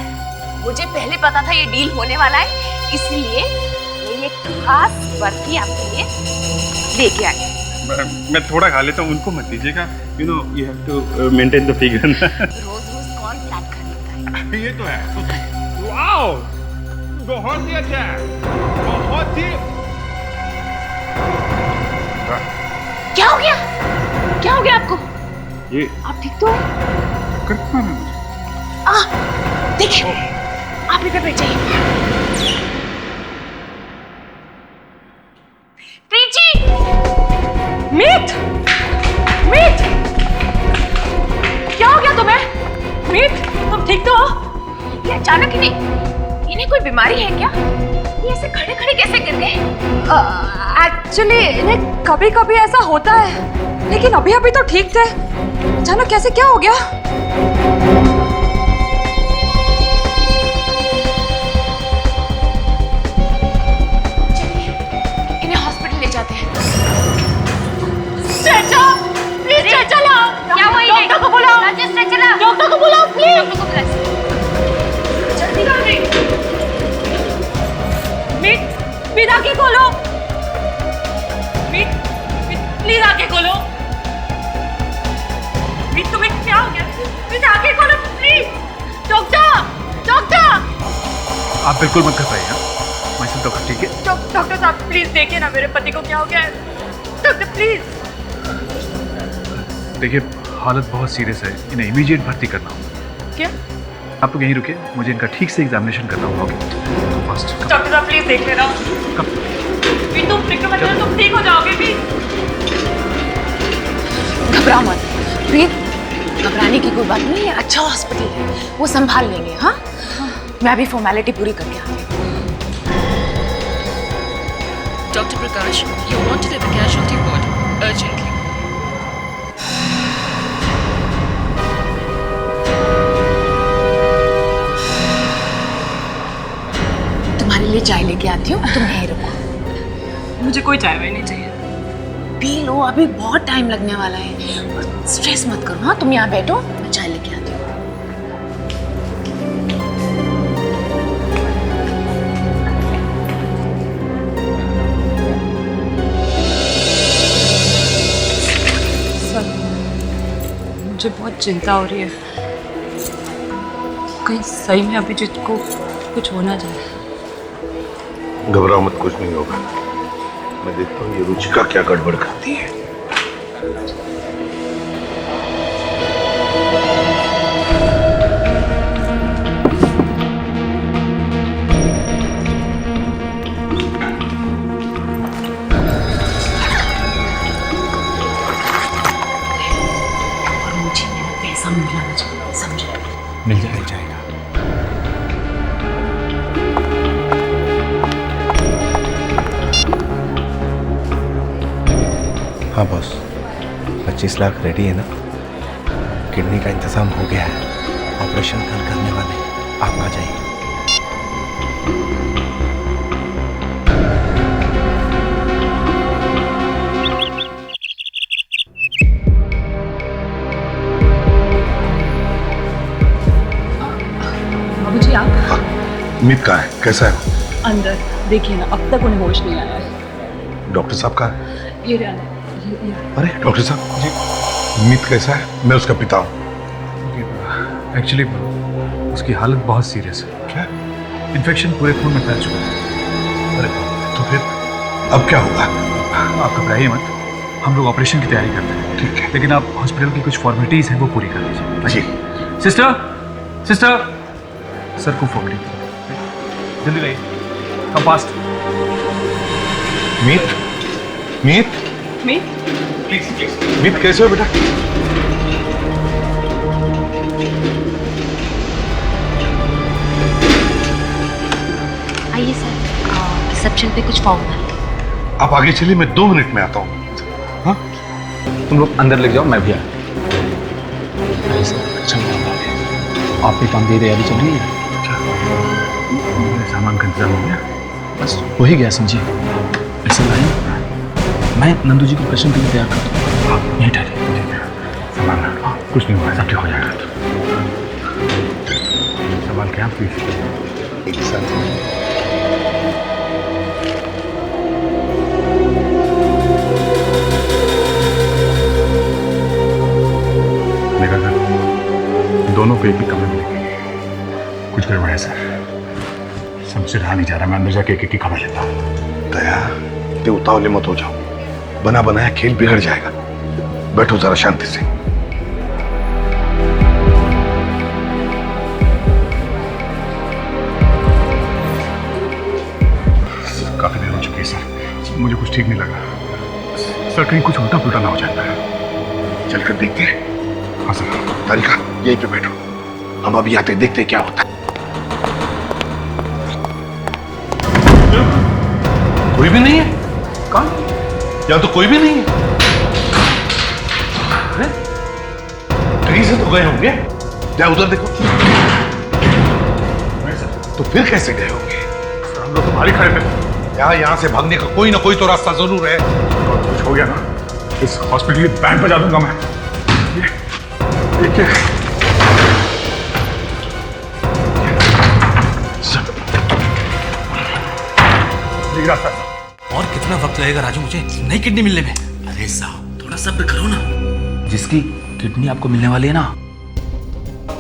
मुझे पहले पता था ये डील होने वाला है, इसलिए मैं ये खास बर्फी आपके लिए लेके आई। मैं थोड़ा खा लेता हूँ, उनको मत दीजिएगा, you know you have to maintain the figure. रोज रोज कौन फ्लैट खरीदता है? ये तो है। वाओ, बहुत ही अच्छा है, बहुत ही। क्या हो गया? क्या हो गया आपको? ये आप ठीक तो? करना है मुझे। देखिए, आप इधर बैठ जाइए। प्रीत जी! मीत! मीत! क्या हो गया तुम्हें? मीत, तुम ठीक तो हो? ये अचानक इन्हें कोई बीमारी है क्या? ये ऐसे खड़े खड़े कैसे गिर गए? एक्चुअली इन्हें कभी कभी ऐसा होता है, लेकिन अभी अभी तो ठीक थे, अचानक कैसे क्या हो गया? चलिए इन्हें हॉस्पिटल ले जाते हैं। प्लीज चला। क्या हुआ? डॉक्टर को बुलाओ। डॉक्टर को बुलाओ प्लीज। डॉक्टर को बुलाओ। जल्दी करो। मीत आंखें खोलो। मीत प्लीज आंखें खोलो। मीत तुम्हें क्या हो गया? मीत आंखें खोलो प्लीज। डॉक्टर! आप बिल्कुल मत घबराइए, मैं सब डॉक्टर, ठीक है? डॉक्टर साहब प्लीज देखिए ना मेरे पति को क्या हो गया है। Doctor please. देखिए हालत बहुत सीरियस है, इन्हें इमीडिएट भर्ती करना होगा। क्या? आप लोग यहीं रुके, मुझे इनका ठीक से एग्जामिनेशन करना होगा। Okay fast. डॉक्टर साहब प्लीज देख लेना। भी तुम फिक्र मत करो, तुम ठीक हो जाओगे भी। घबराओ मत प्रीत, घबराने की कोई बात नहीं है, अच्छा हॉस्पिटल है, वो संभाल लेंगे। हाँ, मैं अभी फॉर्मेलिटी पूरी करके आती हूँ। Dr. Prakash, you wanted at the casualty ward urgently. लेके आती हूँ, तुम यहीं रुको। मुझे कोई चाय वाय नहीं चाहिए। पी लो, अभी बहुत टाइम लगने वाला है। और स्ट्रेस मत करो, हाँ? तुम यहाँ बैठो, मैं चाय लेके आती हूँ। सर, मुझे बहुत चिंता हो रही है। कहीं सही में अभिजीत को कुछ होना चाहिए। घबराओ मत, कुछ नहीं होगा। मैं देखता हूँ ये रुचिका क्या गड़बड़ करती है। और मुझे मेरा पैसा मिलना चाहिए, समझे? मिल जाएगा। हाँ बॉस, 25 लाख रेडी है ना? किडनी का इंतजाम हो गया है, ऑपरेशन कल करने वाले, आप आ जाइए। बाबूजी आप? मीत कहाँ है, कैसा है? अंदर देखिए ना, अब तक उन्हें होश नहीं आया है। डॉक्टर साहब कहाँ है? ये रहा, ये। अरे डॉक्टर साहब जी, मीत कैसा है? मैं उसका पिता हूँ। एक्चुअली उसकी हालत बहुत सीरियस है। क्या? इन्फेक्शन पूरे खून में फैल चुका है। अरे तो फिर अब क्या होगा? आप घबराइए मत, हम लोग ऑपरेशन की तैयारी करते हैं। ठीक है, लेकिन आप हॉस्पिटल की कुछ फॉर्मेलिटीज हैं वो पूरी कर लीजिए। जी। सिस्टर सर को फोन लीजिए, जल्दी लाइए, कम फास्ट। मीत प्लीज मीत कैसे हो बेटा? आइए सर, रिसेप्शन पे कुछ फॉर्म है। आप आगे चलिए, मैं 2 मिनट में आता हूँ। हाँ? तुम लोग अंदर ले जाओ, मैं भी आया। अच्छा, आपके काम की तैयारी चल रही है? सामान का इंतजाम हो गया? बस हो ही गया समझिए। ऐसा नहीं, मैं नंदू जी को ऑपरेशन के लिए तैयार कर दूँ, आप यहीं ठहरे। ठीक है, संभालना, कुछ नहीं हुआ, सब ठीक हो जाएगा। संभाल के आप प्लीज। एक साथ मेरा घर दोनों पे एक ही कमरे में लेंगे। कुछ गड़बड़ है सर, समझे रहा नहीं जा रहा। मैं अंदर जाके एक की खबर लेता हूँ। दया, ते उतावले मत हो जाओ, बना बनाया खेल बिगड़ जाएगा। बैठो जरा शांति से। काफी देर हो चुकी है सर, मुझे कुछ ठीक नहीं लगा। सर कहीं कुछ उल्टा पुल्टा ना हो जाए। चलकर देखते हैं। हाँ सर। तारिका यहीं पे बैठो, हम अभी आते देखते क्या होता है। कोई भी नहीं है? कौन? यहाँ तो कोई भी नहीं है। कहीं से तो गए होंगे, क्या उधर देखो। तो फिर कैसे गए होंगे? हम लोग तो बाहर ही खड़े थे। यहाँ से भागने का कोई ना कोई तो रास्ता जरूर है। कुछ हो गया ना, इस हॉस्पिटल की बैंड बजा दूंगा मैं। देखिए रास्ता। और कितना वक्त लगेगा राजू मुझे नई किडनी मिलने में? अरे साहब थोड़ा सब्र करो ना। जिसकी किडनी आपको मिलने वाली है ना,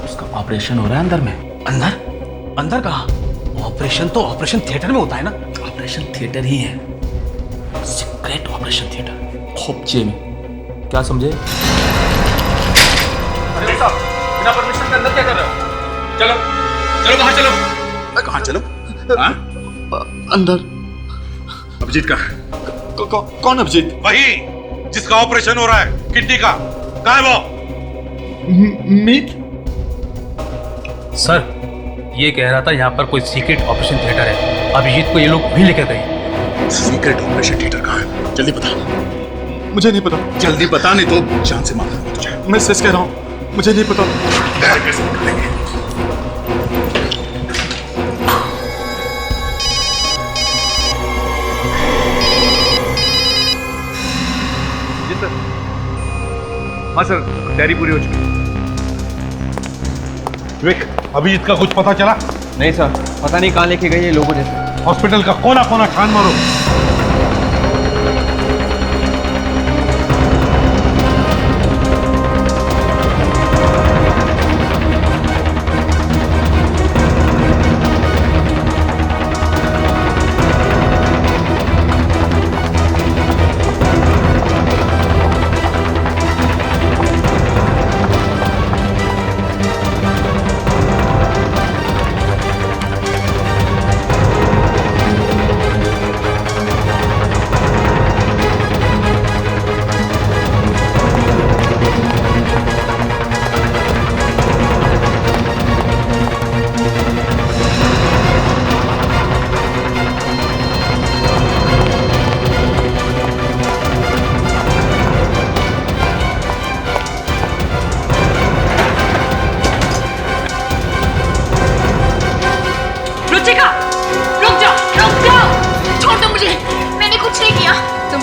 उसका ऑपरेशन हो रहा है अंदर में। अंदर? अंदर कहाँ? ऑपरेशन तो ऑपरेशन थिएटर में होता है ना। ऑपरेशन थिएटर ही है, सीक्रेट ऑपरेशन थिएटर, खोपचे में। क्या समझे? अरे साहब, बिना परमिशन के अंदर क्या कर रहे हो? चलो चलो, बाहर चलो। कहाँ चलो? अंदर। अभिजीत का? कौन अभिजीत? वही जिसका ऑपरेशन हो रहा है किडनी का। कहाँ है वो? मीत? सर ये कह रहा था यहाँ पर कोई सीक्रेट ऑपरेशन थिएटर है, अभिजीत को ये लोग वहीं लेकर गए। सीक्रेट ऑपरेशन थिएटर कहाँ है? जल्दी बता। मुझे नहीं पता। जल्दी बता, नहीं तो जान से मार दूंगा तुझे। मैं सच कह रहा हूँ, मुझे नहीं पता। कैसे निकलेंगे? हाँ सर, तैयारी पूरी हो चुकी है। विवेक, अभिजीत का कुछ पता चला? नहीं सर, पता नहीं कहाँ लेके गए ये लोगों जैसे। हॉस्पिटल का कोना कोना छान मारो।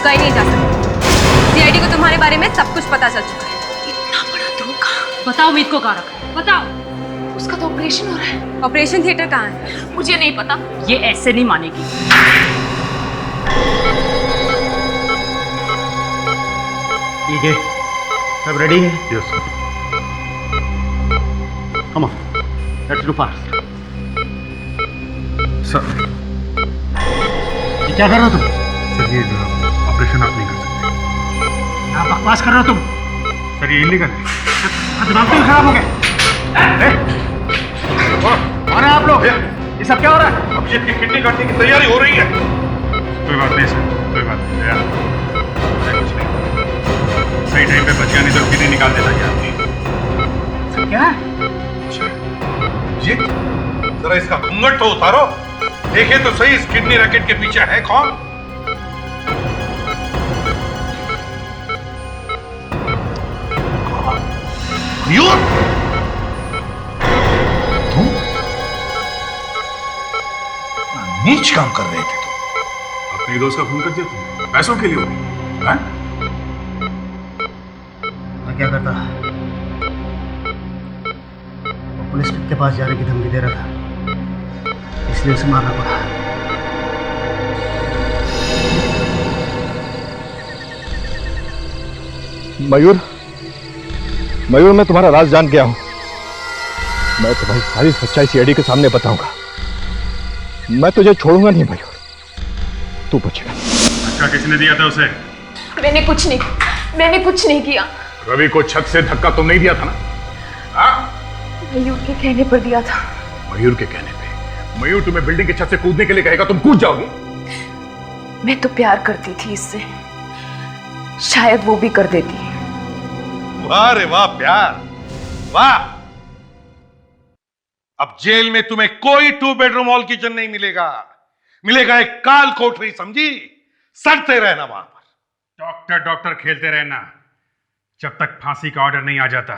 कहीं नहीं जा सकते। सीआईडी को तुम्हारे बारे में सब कुछ पता चल चुका है। इतना बड़ा धोखा। बताओ मीत को कहाँ रखा है, बताओ। उसका तो ऑपरेशन हो रहा है। ऑपरेशन थिएटर कहाँ है? मुझे नहीं पता। ये ऐसे नहीं मानेगी। ठीक है, सब रेडी है? Yes sir. Come on, let's go fast. Sir, ये क्या कर रहे हो तुम? सर ये ऑपरेशन आप नहीं कर सकते। क्या बकवास कर रहे हो तुम? सर ये इलीगल है। दिमाग तो खराब हो गया। कौन है आप लोग? ये सब क्या हो रहा है? अभिजीत की किडनी काटने की तैयारी हो रही है। कोई बात नहीं सर, कोई बात नहीं यार, कुछ नहीं। सही टाइम पे बच गया, नहीं तो किडनी निकाल देता क्या आपकी। सब क्या है? अभिजीत, जरा इसका घूंघट तो उतारो, देखे तो सही इस किडनी रैकेट के पीछे है कौन? मयूर, तुम नीच काम कर रहे थे तुम। अपने दोस्त का खून कर दिया तुमने, पैसों के लिए हो गई, हैं? मैं क्या करता? वो पुलिस के पास जाने की धमकी दे रहा था, इसलिए उसे मारना पड़ा। मयूर, मयूर, मैं तुम्हारा राज जान गया हूं। मैं तुम्हारी सारी सच्चाई सीआईडी के सामने बताऊंगा। मैं तुझे छोड़ूंगा नहीं मयूर, तू बचेगा। धक्का किसने दिया था उसे? मैंने कुछ नहीं किया। रवि को छत से धक्का तुम नहीं दिया था ना? मयूर के कहने पर दिया था। मयूर के कहने पे? मयूर तुम्हें बिल्डिंग की छत से कूदने के लिए कहेगा, तुम कूद जाओगी? मैं तो प्यार करती थी इससे, शायद वो भी कर देती। वाह रे वाह, प्यार, वाह। अब जेल में तुम्हें कोई 2 बेडरूम हॉल किचन नहीं मिलेगा, मिलेगा एक काल कोठरी, समझी? सड़ते रहना वहां पर। डॉक्टर डॉक्टर खेलते रहना जब तक फांसी का ऑर्डर नहीं आ जाता।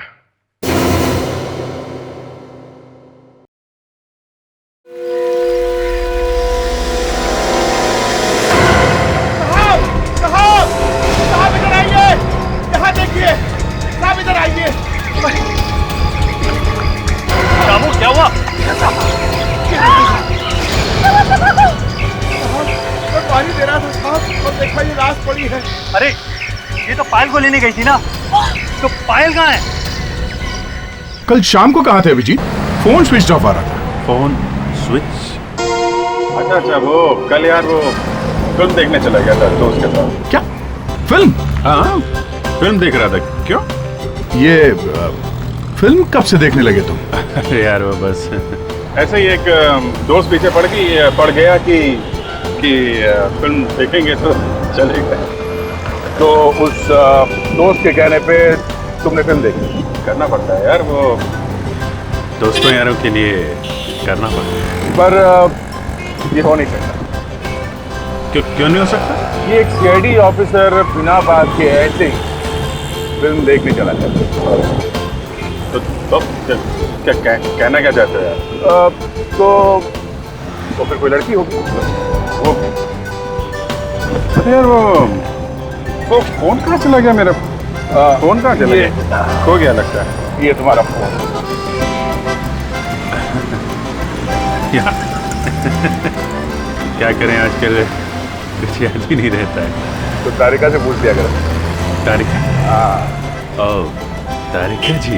साहब इधर आइए, यहाँ देखिए, साहब इधर आइए। बाबू क्या हुआ? मैं पानी दे रहा था साहब, और देखा ये लाश पड़ी है। अरे ये तो पायल को लेने गई थी ना, तो पायल कहाँ है? कल शाम को कहाँ थे अभिजीत? फोन स्विच ऑफ आ रहा था। Phone switch? अच्छा, वो कल यार वो फिल्म देखने चला गया था दोस्त के साथ। क्या फिल्म? हाँ, फिल्म देख रहा था। क्यों? ये फिल्म कब से देखने लगे तुम? अरे यार वो बस ऐसे ही एक दोस्त पीछे पड़ गया कि फिल्म देखेंगे तो चले गए। तो उस दोस्त के कहने पे तुमने फिल्म देखी। करना पड़ता है यार, वो दोस्तों यारों के लिए करना पड़ता है। पर ये हो नहीं सकता। क्यों नहीं हो सकता? ये एक सीआईडी ऑफिसर बिना बात के ऐसे ही फिल्म देखने चला जाता। तो क्या कहना क्या चाहते हो यार? तो फिर कोई लड़की होगी वो। यार वो फोन कहाँ चला गया मेरा? फोन कहाँ चला गया? खो गया लगता है। ये तुम्हारा फोन। क्या करें, आजकल कुछ याद ही नहीं रहता है। तो तारिका से पूछ लिया करो। तारिका? हाँ। ओह, तारिका जी।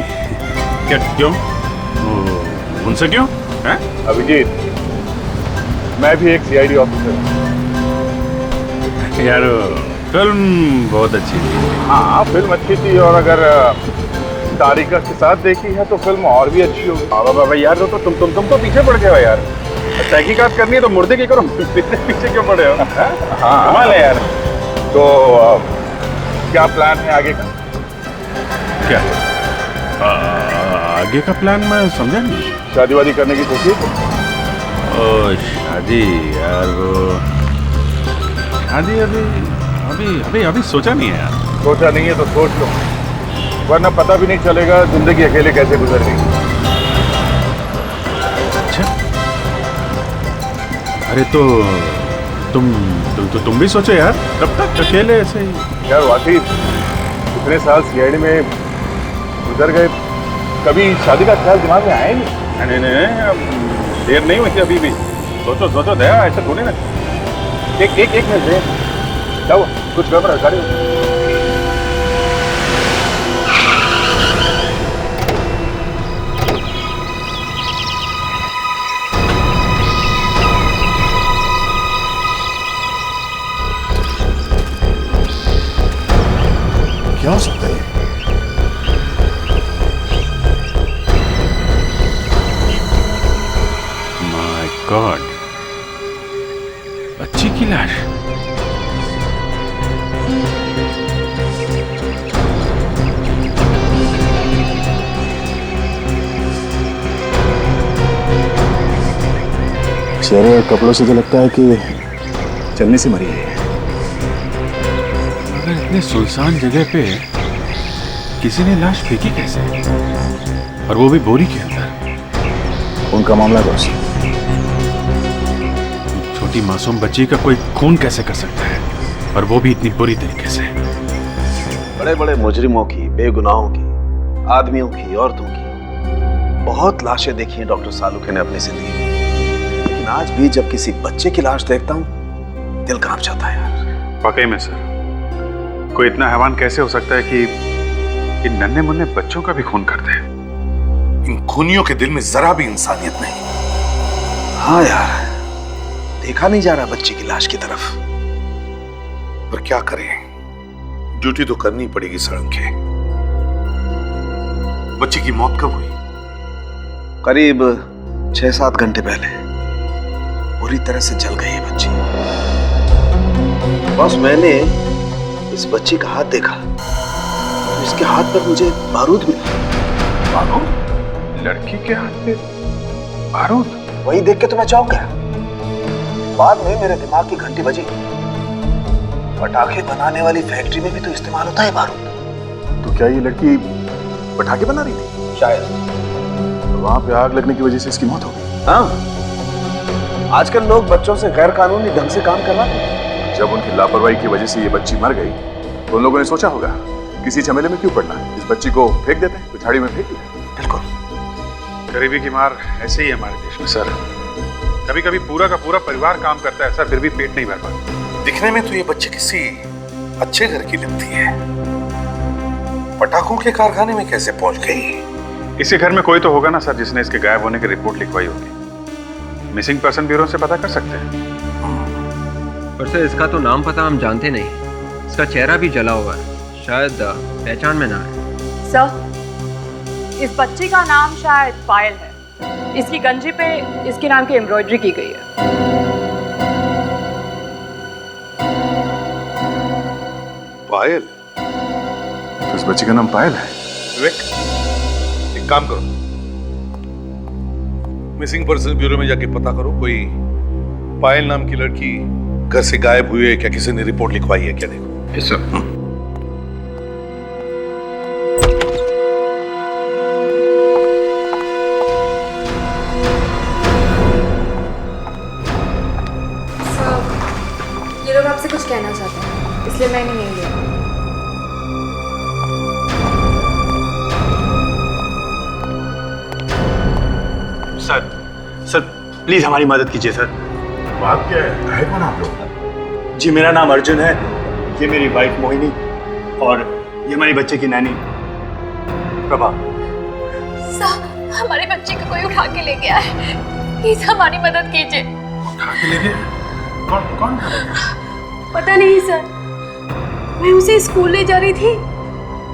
क्या, क्यों? उनसे क्यों? हैं? अभिजीत, मैं भी एक सीआईडी ऑफिसर हूँ। यार फिल्म बहुत अच्छी थी। हाँ, फिल्म अच्छी थी, और अगर तारिका के साथ देखी है तो फिल्म और भी अच्छी होगी। हाँ बाबा यार, तुम तो पीछे पड़ गए हो यार। तहकीकात करनी है तो मुर्दे की करो, पीछे क्यों पड़े हो? हाँ कमाल है यार। तो क्या प्लान है आगे का? क्या आगे का प्लान मैं समझा नहीं। शादी वादी करने की कोशिश? ओ शादी यार, वो शादी अभी सोचा नहीं है यार। सोचा नहीं है तो सोच लो, वरना पता भी नहीं चलेगा जिंदगी अकेले कैसे गुजर गई। अच्छा, अरे तो तुम भी सोचो यार, कब तक अकेले ऐसे ही? यार वाकिफ, इतने साल सीआईडी में गुजर गए, कभी शादी का ख्याल दिमाग में आया नहीं? नहीं, देर नहीं हुई अभी भी। सोचो दया, ऐसा थोड़ी ना। एक मिनट दे, क्या हुआ? कुछ गड़बड़ है? गाड़ी क्या हो सकता है? माय गॉड, बच्ची की लाश। चेहरे और कपड़ों से तो लगता है कि चलने से मरी है। मगर इतने सुनसान जगह पे किसी ने लाश फेंकी कैसे, और वो भी बोरी के अंदर? उनका मामला दोस्त, छोटी मासूम बच्ची का कोई खून कैसे कर सकता है, और वो भी इतनी बुरी तरीके से? बड़े बड़े मुजरिमों की, बेगुनाहों की, आदमियों की, औरतों की बहुत लाशें देखी हैं डॉक्टर सालुखे ने अपनी जिंदगी में, लेकिन आज भी जब किसी बच्चे की लाश देखता हूँ दिल कांप जाता है यार। वाकई में सर, कोई इतना हैवान कैसे हो सकता है कि इन नन्हे मुन्ने बच्चों का भी खून करते हैं? इन खूनियों के दिल में जरा भी इंसानियत नहीं। हाँ यार, देखा नहीं जा रहा बच्ची की लाश की तरफ। पर क्या करें, ड्यूटी तो करनी पड़ेगी सड़ंके। बच्ची की मौत कब हुई? करीब 6-7 घंटे पहले बुरी तरह से जल गई है बच्ची। बस मैंने इस बच्ची का हाथ देखा, इसके हाथ पर मुझे बारूद मिला। बारूद? लड़की के हाथ पे बारूद? वही देख के तो मैं चौंक गया। बाद में मेरे दिमाग की घंटी बजी, पटाखे बनाने वाली फैक्ट्री में भी तो इस्तेमाल होता है बारूद। तो क्या ये लड़की पटाखे बना रही थी? शायद। तो वहां पे आग लगने की वजह से इसकी मौत हो गई। हाँ, आजकल लोग बच्चों से गैर कानूनी ढंग से काम करवाते हैं। जब उनकी लापरवाही की वजह से ये बच्ची मर गई तो उन लोगों ने सोचा होगा किसी झमेले में क्यों पड़ना, इस बच्ची को फेंक देते हैं, झाड़ी में फेंक दिया। बिल्कुल। गरीबी की मार ऐसे ही है हमारे देश में सर। कभी कभी पूरा का पूरा परिवार काम करता है सर, फिर भी पेट नहीं भर पाता। दिखने में तो ये बच्ची किसी अच्छे घर की लगती है, पटाखों के कारखाने में कैसे पहुंच गई? इसी घर में कोई तो होगा ना सर जिसने इसके गायब होने की रिपोर्ट लिखवाई होगी। मिसिंग पर्सन ब्यूरो से पता कर सकते हैं। पर सर इसका तो नाम पता हम जानते नहीं, इसका चेहरा भी जला हुआ है, शायद पहचान में ना है। सर, इस बच्ची का नाम शायद पायल है। इसकी गंजी पे इसके नाम की एम्ब्रॉयडरी की गई है। पायल? तो इस बच्ची का नाम पायल है? विवेक, एक काम करो, मिसिंग पर्सन ब्यूरो में जाके पता करो कोई पायल नाम की लड़की घर से गायब हुई है क्या, किसी ने रिपोर्ट लिखवाई है क्या, देखो। Yes sir. ये लोग आपसे कुछ कहना चाहते हैं, इसलिए मैंने नहीं लिया। सर प्लीज हमारी मदद कीजिए सर। बात क्या है कौन आप लोग? जी मेरा नाम अर्जुन है, ये मेरी वाइफ मोहिनी और ये हमारी बच्चे की नैनी प्रभा। सर हमारे बच्चे को कोई उठा के ले गया है, प्लीज हमारी मदद कीजिए। उठा के ले गए? कौन उठा ले गया? पता नहीं सर, मैं उसे स्कूल ले जा रही थी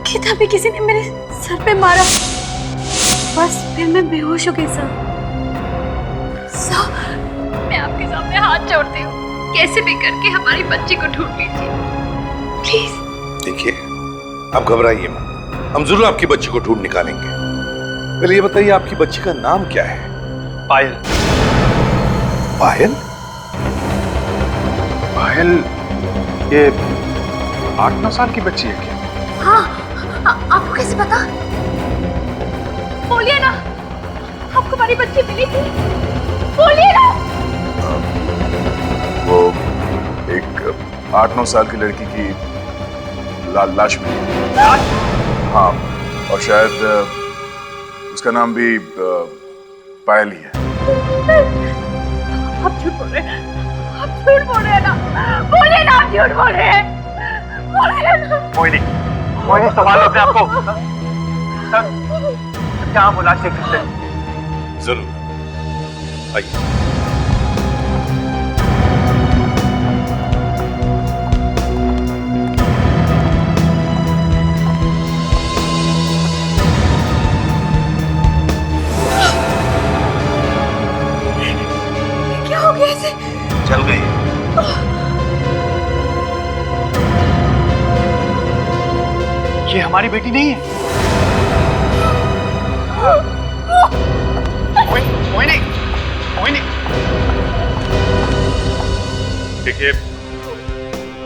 कि तभी किसी ने मेरे सर पे मारा, बस फिर मैं बेहोश हो गई सर। मैं आपके सामने हाथ जोड़ती हूँ, कैसे भी करके हमारी बच्ची को ढूंढ लीजिए प्लीज। देखिए आप घबराइए मत, हम जरूर आपकी बच्ची को ढूंढ निकालेंगे। पहले ये बताइए आपकी बच्ची का नाम क्या है? पायल। पायल? पायल ये 8-9 साल की बच्ची है क्या? हाँ, आपको कैसे पता? बोलिए ना, आपको हमारी बच्ची मिली थी, बोलिए ना। वो एक 8-9 साल की लड़की की लाश मिली। हाँ, और शायद उसका नाम भी पायल ही है। आप झूठ बोल रहे हैं, आप झूठ बोल रहे हैं ना, बोलिए ना, आप झूठ बोल रहे हैं, बोलिए ना। मोहिनी संभालो अपने आपको। सर क्या हम लाश देख सकते हैं? जरूर आइए। क्या हो गया इसे? चल गई। ये हमारी बेटी नहीं है। मोहिनी, मोहिनी। देखिए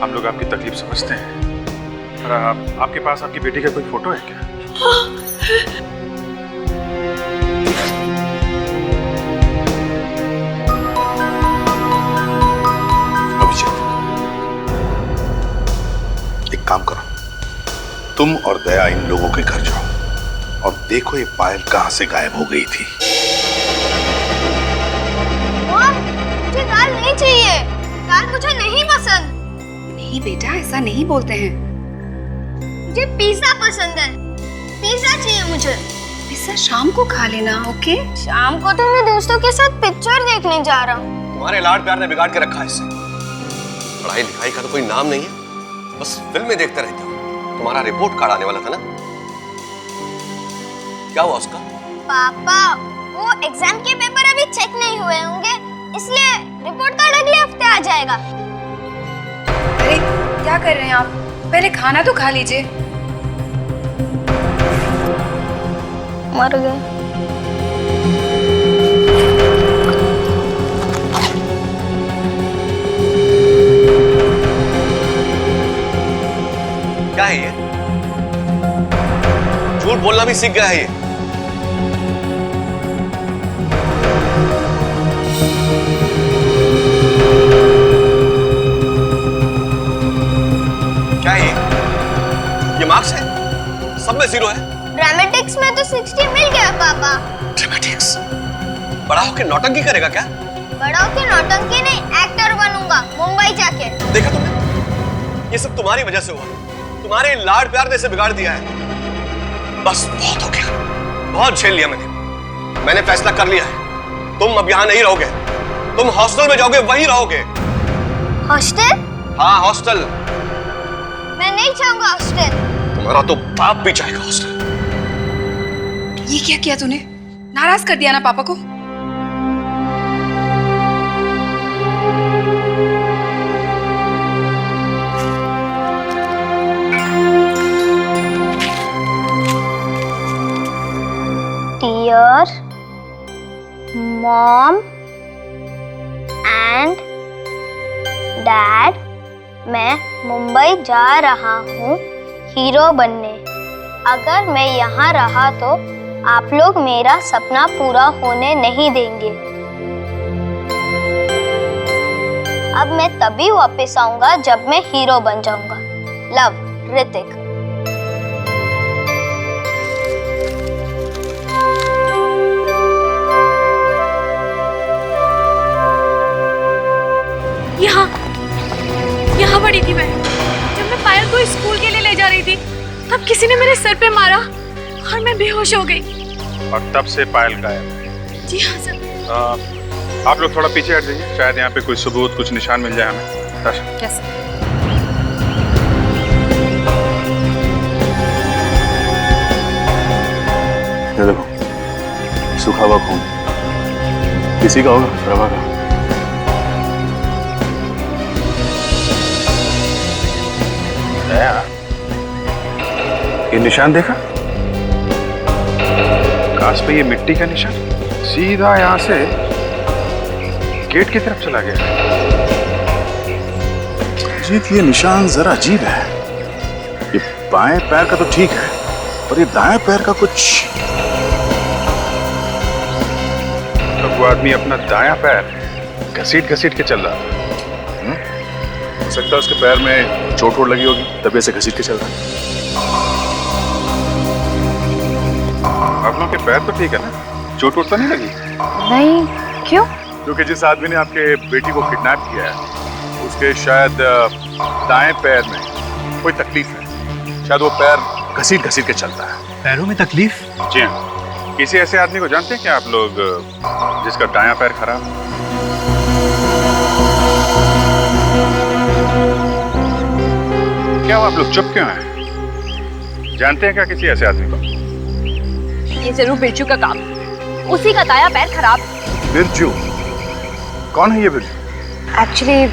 हम लोग आपकी तकलीफ समझते हैं, पर आपके पास आपकी बेटी का कोई फोटो है क्या? एक काम करो, तुम और दया इन लोगों के घर जाओ और देखो ये पायल कहां से गायब हो गई थी। मुझे दाल नहीं चाहिए, दाल मुझे नहीं पसंद। नहीं बेटा, ऐसा नहीं बोलते हैं। मुझे पिज्जा पसंद है, पिज्जा चाहिए मुझे। पिज्जा शाम को खा लेना, ओके? शाम को तो मैं दोस्तों के साथ पिक्चर देखने जा रहा हूँ। तुम्हारे लाड प्यार ने बिगाड़ के रखा है इसे। पढ़ाई लिखाई का तो कोई नाम नहीं है, बस फिल्में देखते रहते हो। तुम्हारा रिपोर्ट कार्ड आने वाला था ना, क्या हुआ उसका? पापा, वो एग्जाम के पेपर अभी चेक नहीं हुए होंगे, इसलिए रिपोर्ट कार्ड अगले हफ्ते आ जाएगा। अरे क्या कर रहे हैं आप? पहले खाना तो खा लीजिए। मर गए। क्या है ये? झूठ बोलना भी सीख गया है ये। क्या है ये मार्क्स है? सब में 0 है। ड्रामेटिक्स में तो 60 मिल गया पापा। ड्रामेटिक्स? बड़ा होके नौटंकी करेगा क्या? बड़ा होके नौटंकी नहीं, एक्टर बनूंगा मुंबई जाके। देखा तुमने, ये सब तुम्हारी वजह से हुआ। तुम्हारे लाड प्यार ने इसे बिगाड़ दिया है। बस बहुत हो गया, बहुत झेल लिया मैंने फैसला कर लिया है। तुम अब यहाँ नहीं रहोगे, तुम हॉस्टल में जाओगे, वहीं रहोगे। हॉस्टल? हाँ हॉस्टल। मैं नहीं चाहूंगा हॉस्टल। तुम्हारा तो बाप भी चाहेगा हॉस्टल। ये क्या किया तूने? नाराज कर दिया ना पापा को? Dear Mom and Dad, मैं मुंबई जा रहा हूँ हीरो बनने। अगर मैं यहाँ रहा तो आप लोग मेरा सपना पूरा होने नहीं देंगे। अब मैं तभी वापस आऊंगा जब मैं हीरो बन जाऊंगा। लव, ऋतिक। और मैं बेहोश हो गई। और तब से पायल गायब है। जी हाँ सर। आप लोग थोड़ा पीछे हट जाइए, शायद यहाँ पे कोई सबूत, कुछ निशान मिल जाए हमें। ताशा। यस। ये देखो, सूखा हुआ खून, किसी का होगा, प्रभा का। दया, ये निशान देखा? घास पे ये मिट्टी का निशान सीधा यहाँ से गेट की तरफ चला गया। जीत, ये निशान जरा अजीब है। ये बाएं पैर का तो ठीक है, पर ये दाएं पैर का कुछ। तो वो आदमी अपना दायां पैर घसीट घसीट के चल रहा था। हो सकता है उसके पैर में चोट वोट लगी होगी, तभी ऐसे घसीट के चल रहा है। आप लोगों के पैर तो ठीक है ना? चोट वोट तो नहीं लगी? नहीं, क्यों? क्योंकि जिस आदमी ने आपके बेटी को किडनैप किया है, उसके शायद दाएं पैर में कोई तकलीफ है। शायद वो पैर घसीट घसीट के चलता है। पैरों में तकलीफ? जी हाँ। किसी ऐसे आदमी को जानते हैं क्या आप लोग जिसका दायां पैर खराब है? क्या आप लोग चुप क्यों हैं? जानते हैं क्या किसी ऐसे आदमी को? ये जरूर बिरजू का काम, उसी का दायां पैर खराब। बिरजू? कौन है ये बिरजू? एक्चुअली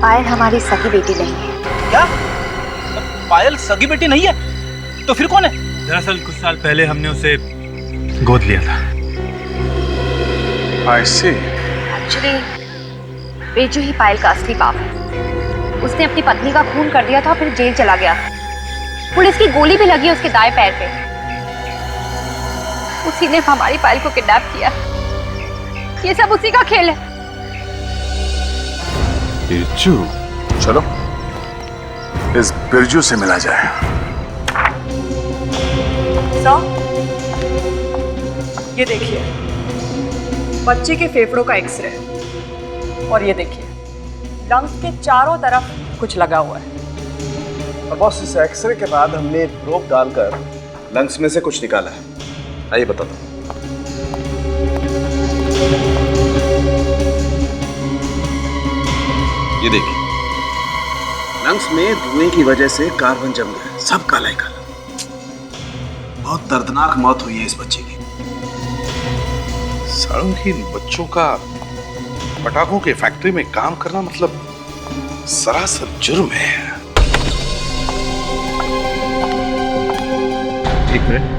पायल हमारी सगी बेटी नहीं है। क्या? पायल सगी बेटी नहीं है? तो फिर कौन है? दरअसल कुछ साल पहले हमने उसे गोद लिया था। I see. एक्चुअली बिरजू ही पायल का असली बाप है। उसने अपनी पत्नी का खून कर दिया था, फिर जेल चला गया। पुलिस की गोली भी लगी उसके दाएं पैर पे। उसी ने हमारी पायल को किडनैप किया। ये सब उसी का खेल है। बिरजू? चलो इस बिरजू से मिला जाए। सर, ये देखिए बच्चे के फेफड़ों का एक्सरे, और ये देखिए लंग्स के चारों तरफ कुछ लगा हुआ है। और बॉस, इस एक्सरे के बाद हमने प्रोब डालकर लंग्स में से कुछ निकाला है। आइए बताता हूँ। ये देखिए, लंग्स में धुएं की वजह से कार्बन जम गया, सब काला ही काला। बहुत दर्दनाक मौत हुई है इस बच्चे की। सालों की बच्चों का पटाखों के फैक्ट्री में काम करना मतलब सरासर जुर्म है। एक मिनट।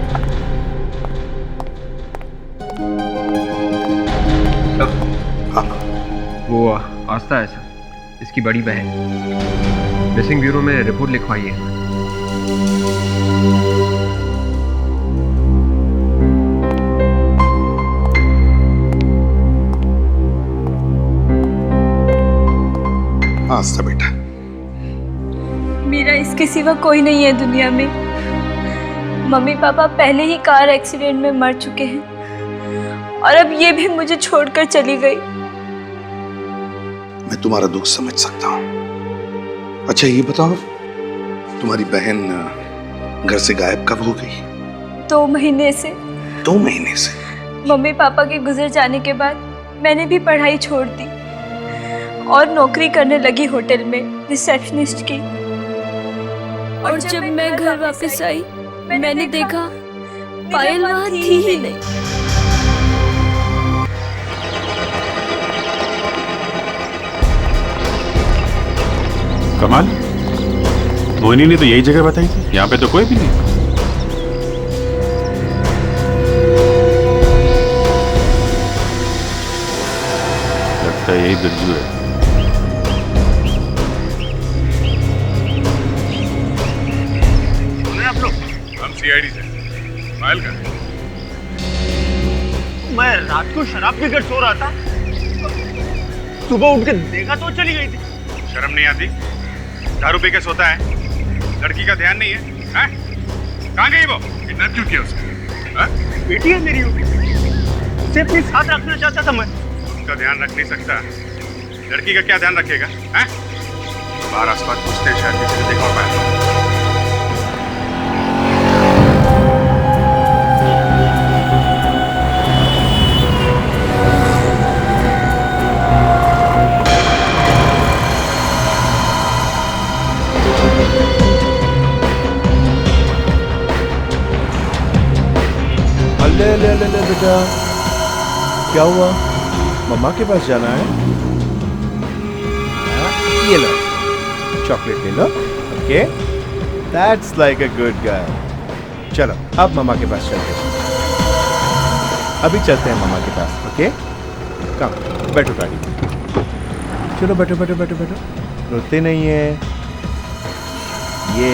वो आस्था है सर, इसकी बड़ी बहन। मिसिंग ब्यूरो में रिपोर्ट लिखवाई है। आस्था बेटा, मेरा इसके सिवा कोई नहीं है दुनिया में। मम्मी पापा पहले ही कार एक्सीडेंट में मर चुके हैं और अब ये भी मुझे छोड़कर चली गई। मैं तुम्हारा दुख समझ सकता हूँ। अच्छा ये बताओ, तुम्हारी बहन घर से गायब कब हो गई? 2 महीने से। 2 महीने से? मम्मी पापा के गुजर जाने के बाद मैंने भी पढ़ाई छोड़ दी और नौकरी करने लगी होटल में रिसेप्शनिस्ट की। और जब मैं घर वापस आई मैंने देखा पायल वहाँ थी ही नहीं। कमाल, मोहिनी ने तो यही जगह बताई थी, यहाँ पे तो कोई भी नहीं। लगता है यही बिरजू है। आप लोग? हम सीआईडी से। पायल का? मैं रात को शराब पीकर सो रहा था, सुबह उठ के देखा तो चली गई थी। शर्म नहीं आती? दारू पी के सोता है, लड़की का ध्यान नहीं है, हैं? कहाँ गई वो? किडनैप क्यों किया उसने? हाँ? बेटी है मेरी, उसे अपने साथ रखना चाहता था मैं। उसका ध्यान रख नहीं सकता, लड़की का क्या ध्यान रखेगा? हैं? बाहर आसपास पूछते हैं, शायद किसी ने देखा होगा। अले अले अले अले बेटा, क्या हुआ? मम्मा के पास जाना है? ये लो, चॉकलेट ले लो। Okay, that's like a good guy. चलो अब मम्मा के पास चलते हैं। अभी चलते हैं मम्मा के पास। ओके, कम बैठो गाड़ी में। चलो बैठो बैठो बैठो बैठो, रोते नहीं है। ये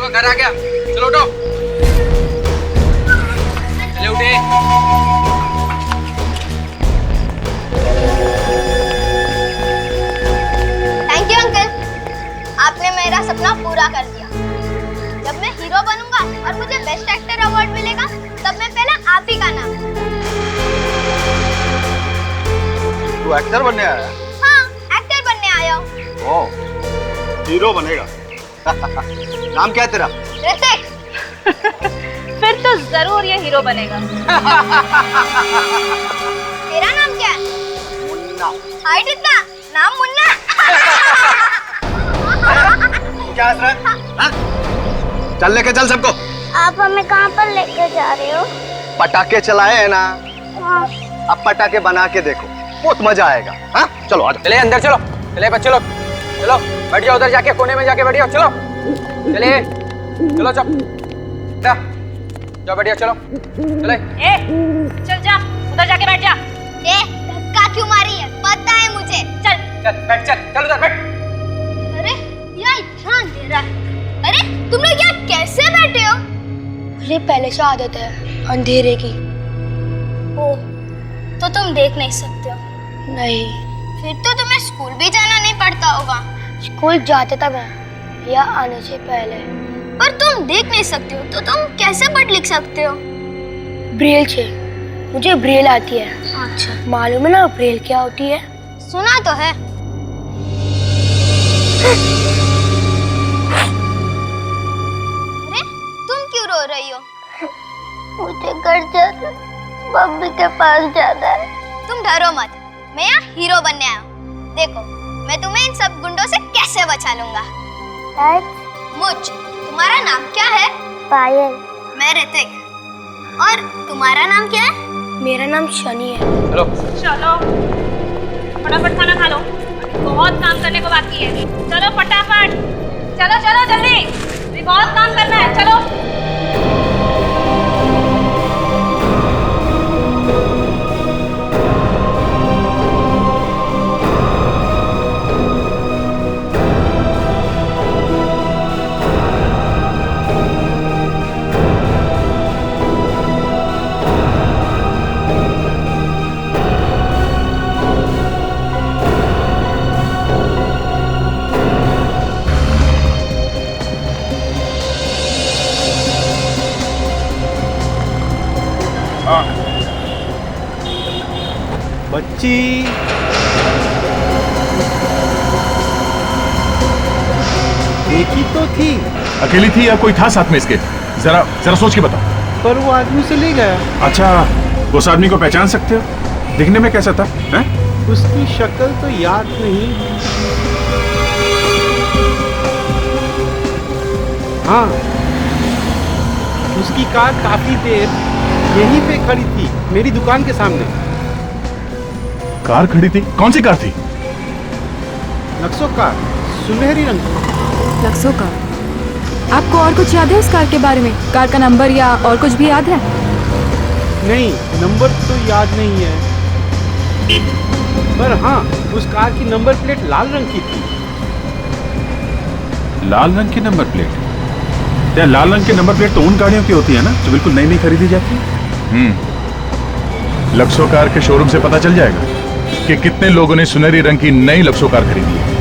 घर आ गया। चलो उठो, चले उठे। थैंक यू अंकल, आपने मेरा सपना पूरा कर दिया। जब मैं हीरो बनूंगा और मुझे बेस्ट एक्टर अवार्ड मिलेगा, तब मैं पहले आप ही का नाम। तू एक्टर बनने आया? हाँ, एक्टर बनने आया हूँ। ओह, हीरो बनेगा। नाम क्या है तेरा? ऋतिक। फिर तो जरूर ये हीरो बनेगा। तेरा नाम क्या है? मुन्ना। हाइट इतना, नाम मुन्ना। क्या हंस रहा है? हाँ? चल लेके चल सबको। आप हमें कहाँ पर लेकर जा रहे हो? पटाखे चलाए हैं ना, हाँ। अब पटाखे बना के देखो, बहुत मजा आएगा। हाँ चलो आ जाओ। चले अंदर चलो, चले बच्चे लोग, चलो बैठ जाओ उधर जाके, कोने में जाके बैठ जाओ। चलो चलिए, चलो चल जाओ, बैठ जाओ, चलो चले। ए, चल जा, उधर जाके बैठ जा। ए, धक्का क्यों मारी है? पता है मुझे। चल चल बैठ, चल उधर बैठ। अरे यहाँ इतना अंधेरा है। अरे तुम लोग यहाँ कैसे बैठे हो? मुझे पहले से आदत है अंधेरे की। ओह, तो तुम देख नहीं सकते हो? नहीं। फिर तो तुम्हें स्कूल भी जाना नहीं पड़ता होगा। स्कूल जाते तब है या आने से पहले। पर तुम देख नहीं सकते हो, तो तुम कैसे पढ़ लिख सकते हो? ब्रेल से, मुझे ब्रेल आती है। अच्छा, मालूम है ना ब्रेल क्या होती है? सुना तो है। अरे तुम क्यों रो रही हो? मुझे घर जाना, मम्मी के पास जाना है। तुम डरो मत, मैं यहाँ हीरो बनने आया हूँ। देखो मैं तुम्हें इन सब गुंडों से कैसे बचा लूंगा। मुझ, तुम्हारा नाम क्या है? पायल। मैं ऋतिक। और तुम्हारा नाम क्या है? मेरा नाम शनि है। चलो चलो फटाफट खाना खा लो, बहुत काम करने को बाकी है। चलो फटाफट, चलो चलो जल्दी, अभी बहुत काम करना है। चलो बच्ची, देखी तो थी। अकेली थी या कोई था साथ में इसके? जरा जरा सोच के बताओ। पर वो आदमी से ले गया। अच्छा, उस आदमी को पहचान सकते हो? दिखने में कैसा था? हैं? उसकी शक्ल तो याद नहीं। हाँ, उसकी कार काफी देर यहीं पे खड़ी थी, मेरी दुकान के सामने। कार खड़ी थी? कौन सी कार थी? नक्सो कार, सुनहरी रंग की। नक्सो कार? आपको और कुछ याद है उस कार के बारे में? कार का नंबर या और कुछ भी याद है? नहीं, नंबर तो याद नहीं है, पर हाँ, उस कार की नंबर प्लेट लाल रंग की थी। लाल रंग की नंबर प्लेट? यार लाल रंग की नंबर प्लेट तो उन गाड़ियों की होती है ना जो बिल्कुल नई नई खरीदी जाती है। लक्सो कार के शोरूम से पता चल जाएगा कि कितने लोगों ने सुनहरी रंग की नई लक्सो कार खरीदी है।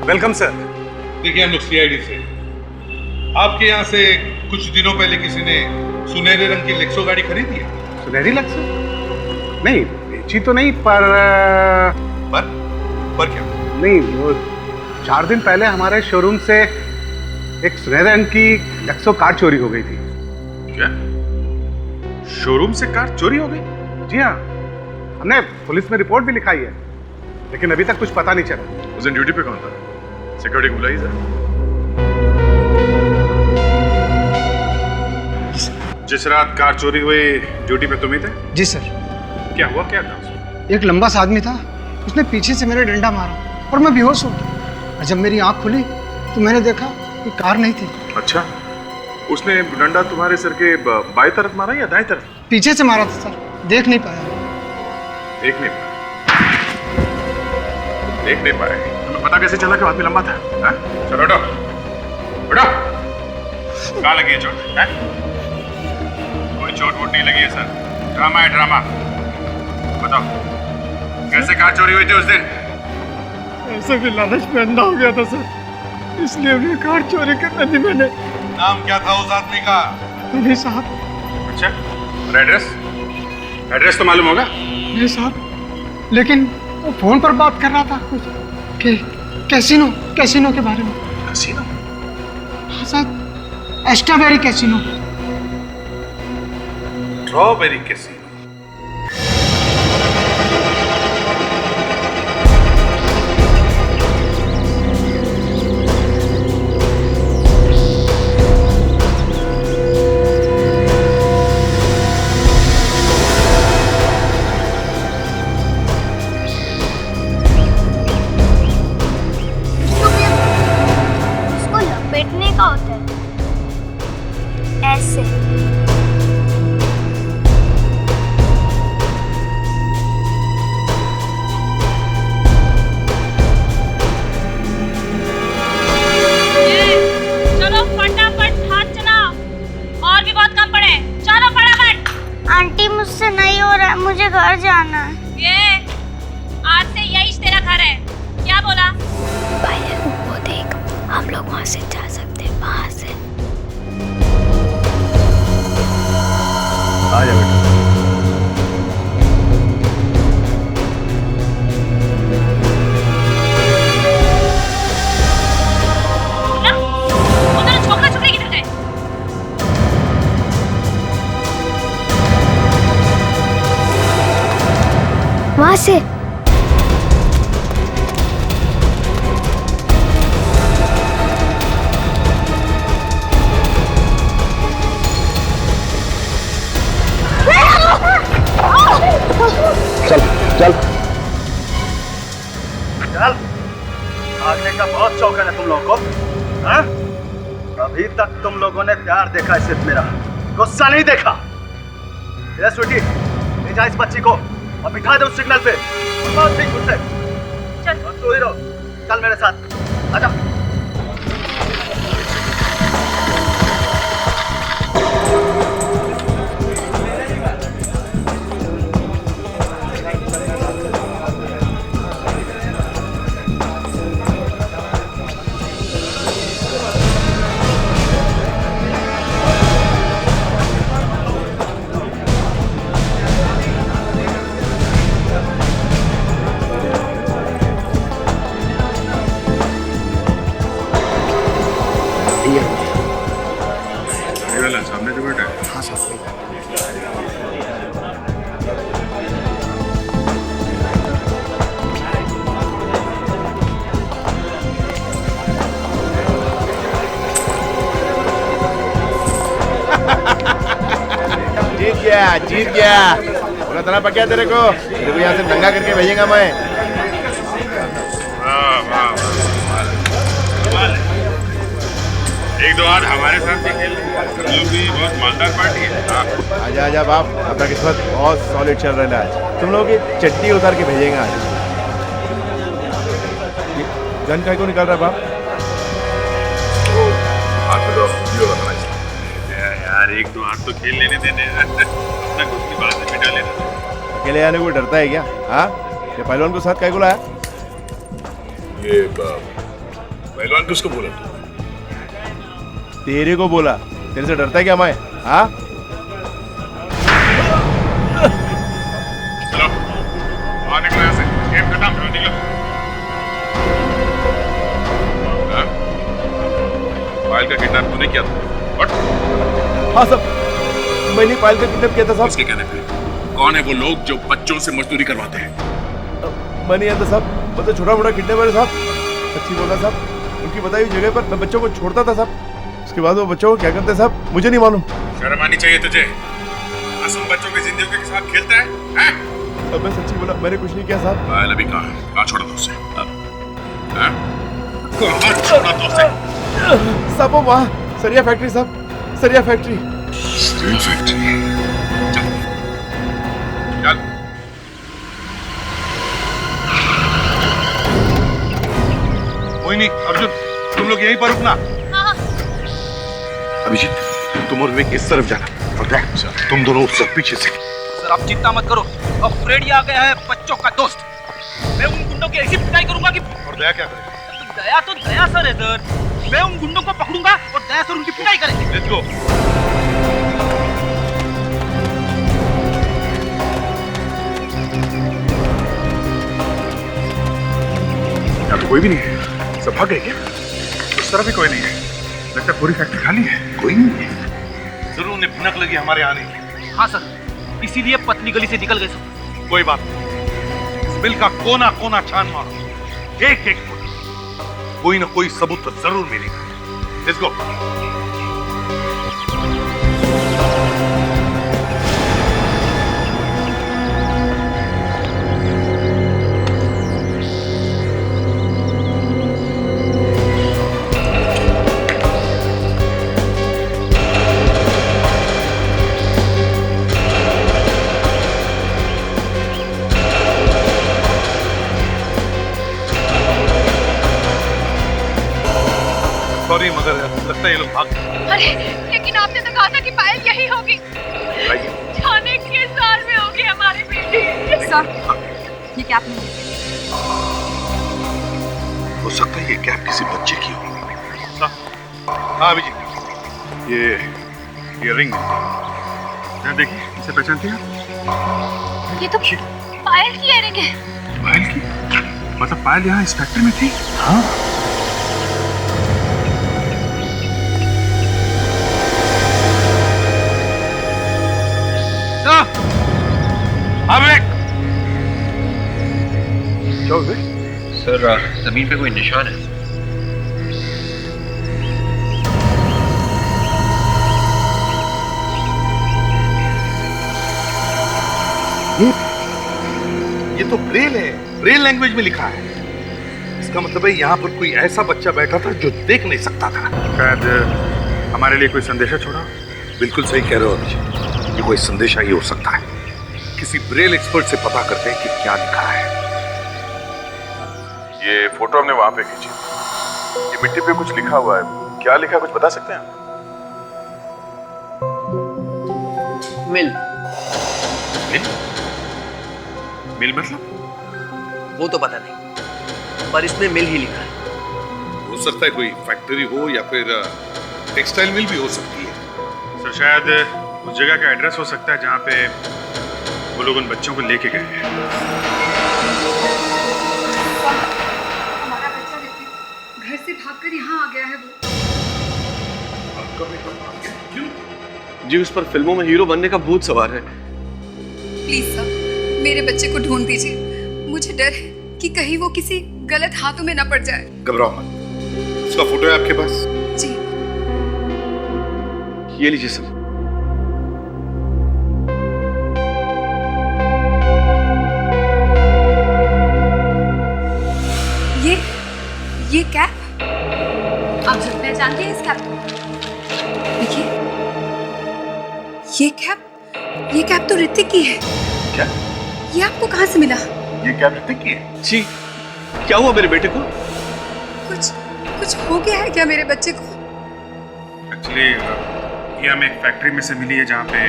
Welcome sir. देखिए हम लोग सीआईडी से, आपके यहाँ से कुछ दिनों पहले किसी ने सुनहरे रंग की लेक्सो गाड़ी खरीदी है? सुनहरी लेक्सो? नहीं, बेची तो नहीं, पर क्या? नहीं, वो 4 दिन पहले हमारे शोरूम से एक सुनहरे रंग की लेक्सो कार चोरी हो गई थी। क्या? शोरूम से कार चोरी हो गई? जी हाँ, हमने पुलिस में रिपोर्ट भी लिखाई है, लेकिन अभी तक कुछ पता नहीं चला। उस दिन ड्यूटी पे कौन था? सिक्योरिटी एम्प्लॉइज है? जिस रात कार चोरी हुई ड्यूटी पे तुम ही थे? जी सर। क्या हुआ, क्या था उसमें? एक लंबा सा आदमी था, उसने पीछे से मेरे डंडा मारा और मैं बेहोश हो गया। और जब मेरी आंख खुली तो मैंने देखा कि कार नहीं थी। अच्छा, उसने डंडा तुम्हारे सर के बाएं तरफ मारा या दाएं तरफ? पीछे से मारा था सर, देख नहीं पाया। देख नहीं पाए? तुम्हें पता कैसे चला कि आदमी लंबा था? चलो उठो, उठो। कहाँ लगी है चोट? कोई चोट वोट नहीं लगी है सर, ड्रामा है ड्रामा। बताओ कैसे कार चोरी हुई थी उस दिन? ऐसे भी लालच में अंधा हो गया था सर, इसलिए उन्हें कार चोरी करने दी मैंने। नाम क्या था उस आदमी का? नहीं साहब। अच्छा, और एड्रेस? एड्रेस तो मालूम होगा? नहीं साहब, लेकिन वो फोन पर बात कर रहा था कुछ कैसीनो के बारे में। कैसीनो? हाँ sir, strawberry casino. Strawberry casino? का होता है ऐसे। चलो फटाफट हाथ चलाओ, और भी बहुत कम पड़े, चलो फटाफट। आंटी मुझसे नहीं हो रहा है, मुझे घर जाना है। ये आज से यही तेरा घर है, क्या बोला? भाई वो देख, हम लोग वहाँ से जा सकते हैं, वहाँ से। आ जा बेटा। उधर छोकरा छोकरी किधर गए? वहाँ से। चल चल चल, भागने का बहुत शौक है ना तुम लोगों को? हाँ? अभी तक तुम लोगों ने प्यार देखा है सिर्फ मेरा, गुस्सा नहीं देखा। ये स्वीटी, ले जा इस बच्ची को और बिठा दे उस सिग्नल पे। बहुत ठीक उससे। चल तू हीरो, चल मेरे साथ, आजा। सामने जो बैठा है? हाँ सर। जीत गया। पूरा तरह पक्या तेरे को यहाँ से दंगा करके भेजेगा मैं। एक दो आज हमारे साथ भी खेल, हम लोग भी बहुत मालदार पार्टी है। आजा आजा बाप, अपना किस्मत बहुत सॉलिड चल रहा है आज। तुम लोगों की चट्टी उतार के भेजेंगे आज। गन का को निकाल रहा बाप? यार एक दो हाथ तो खेल लेने देने, अपना कुछ की बात मिटा लेना। अकेले आने को डरता है क्या? हाँ, ये पहलवान को साथ काय को लाया? ये पहलवान किसको बोला तू? तेरे को बोला। तेरे से डरता है क्या मैं? हाँ? चलो बाहर निकलो यहाँ से, गेम खत्म, निकलो। हाँ? पायल का किडनैप तूने किया था? हाँ साहब, मैंने पायल का किडनैप किया था साहब। उसके कहने पे कौन है वो लोग जो बच्चों से मजदूरी करवाते हैं? मैं नहीं आता साहब, मतलब छोटा मोटा किडनैपर है साहब। सच्ची बोला साहब, उनकी बताई हुई जगह पर मैं बच्चों को छोड़ता था साहब। उसके बाद वो बच्चों को क्या करते साहब मुझे नहीं मालूम। शर्म आनी चाहिए तुझे, मासूम बच्चों की जिंदगी के साथ खेलता है, हैं? अब मैं सच्ची बोला, मैंने कुछ नहीं किया साहब। पायल अभी कहाँ है? कहाँ छोड़ा था उसे? हैं? कहाँ छोड़ा था उसे? साहब वो वहाँ सरिया फैक्ट्री साहब, सरिया फैक्ट्री। सरिया फैक्ट्री? चल। कोई नहीं, अर्जुन तुम लोग यहीं पर रुकना। अभिजीत तुम और विवेक इस तरफ जाना और तुम दोनों उस तरफ पीछे से। सर आप चिंता मत करो, अब फ्रेडी आ गया है बच्चों का दोस्त। मैं उन गुंडों की ऐसी पिटाई करूंगा कि और दया क्या करेगा? दया तो दया सर है सर। मैं उन गुंडों को पकड़ूंगा और दया सर उनकी पिटाई करेंगे। Let's go. यहाँ तो कोई भी नहीं है, सब भाग गए क्या? उस तरफ भी कोई नहीं है, लगता है पूरी फैक्ट्री खाली है। कोई नहीं है, जरूर उन्हें भनक लगी हमारे आने की। हाँ सर, इसीलिए पतली गली से निकल गए सर। कोई बात नहीं, इस बिल का कोना कोना छान मारो, एक एक कोई ना कोई सबूत तो जरूर मिलेगा। Let's go. सॉरी मगर लगता है ये लोग भाग गए। अरे लेकिन आपने तो कहा था कि पायल यही होगी। जाने के साल में होगी हमारी बेटी। सर ये कैप नहीं हो सकता है ये कैप किसी बच्चे की हो। हाँ अभिजीत, ये रिंग है, देखिए इसे पहचानती हैं? ये तो पायल की इयररिंग है। पायल की? मतलब पायल यहाँ इस फैक्ट्री में थी? हाँ। सर जमीन पे कोई निशान है। ये तो ब्रेल है, ब्रेल लैंग्वेज में लिखा है। इसका मतलब है यहाँ पर कोई ऐसा बच्चा बैठा था जो देख नहीं सकता था। शायद हमारे लिए कोई संदेशा छोड़ा। बिल्कुल सही कह रहे हो अभिजीत, ये कोई संदेशा ही हो सकता है। किसी ब्रेल एक्सपर्ट से पता करते हैं कि क्या लिखा है। ये फोटो हमने वहां पे खींची, ये मिट्टी पे कुछ लिखा हुआ है, क्या लिखा है कुछ बता सकते हैं? मिल। मिल? मिल मतलब? वो तो पता नहीं, पर इसमें मिल ही लिखा है। हो सकता है कोई फैक्ट्री हो या फिर टेक्सटाइल मिल भी हो सकती है। सर शायद उस जगह का एड्रेस हो सकता है जहाँ पे वो लोग उन बच्चों को लेके गए हैं। हमारा बच्चा घर से भागकर यहाँ आ गया है वो। क्यों? जी उस पर फिल्मों में हीरो बनने का भूत सवार है। प्लीज सर मेरे बच्चे को ढूंढ दीजिए, मुझे डर है कि कहीं वो किसी गलत हाथों में न पड़ जाए। घबराओ मत, उसका फोटो है आपके पास? जी ये लीजिए सर। ये कैप आप पहचानते हैं इस कैप को? देखिए ये कैप तो ऋतिक की है। क्या? ये आपको कहाँ से मिला? ये कैप ऋतिक की है? जी क्या हुआ मेरे बेटे को? कुछ हो गया है क्या मेरे बच्चे को? एक्चुअली ये हमें एक फैक्ट्री में से मिली है जहाँ पे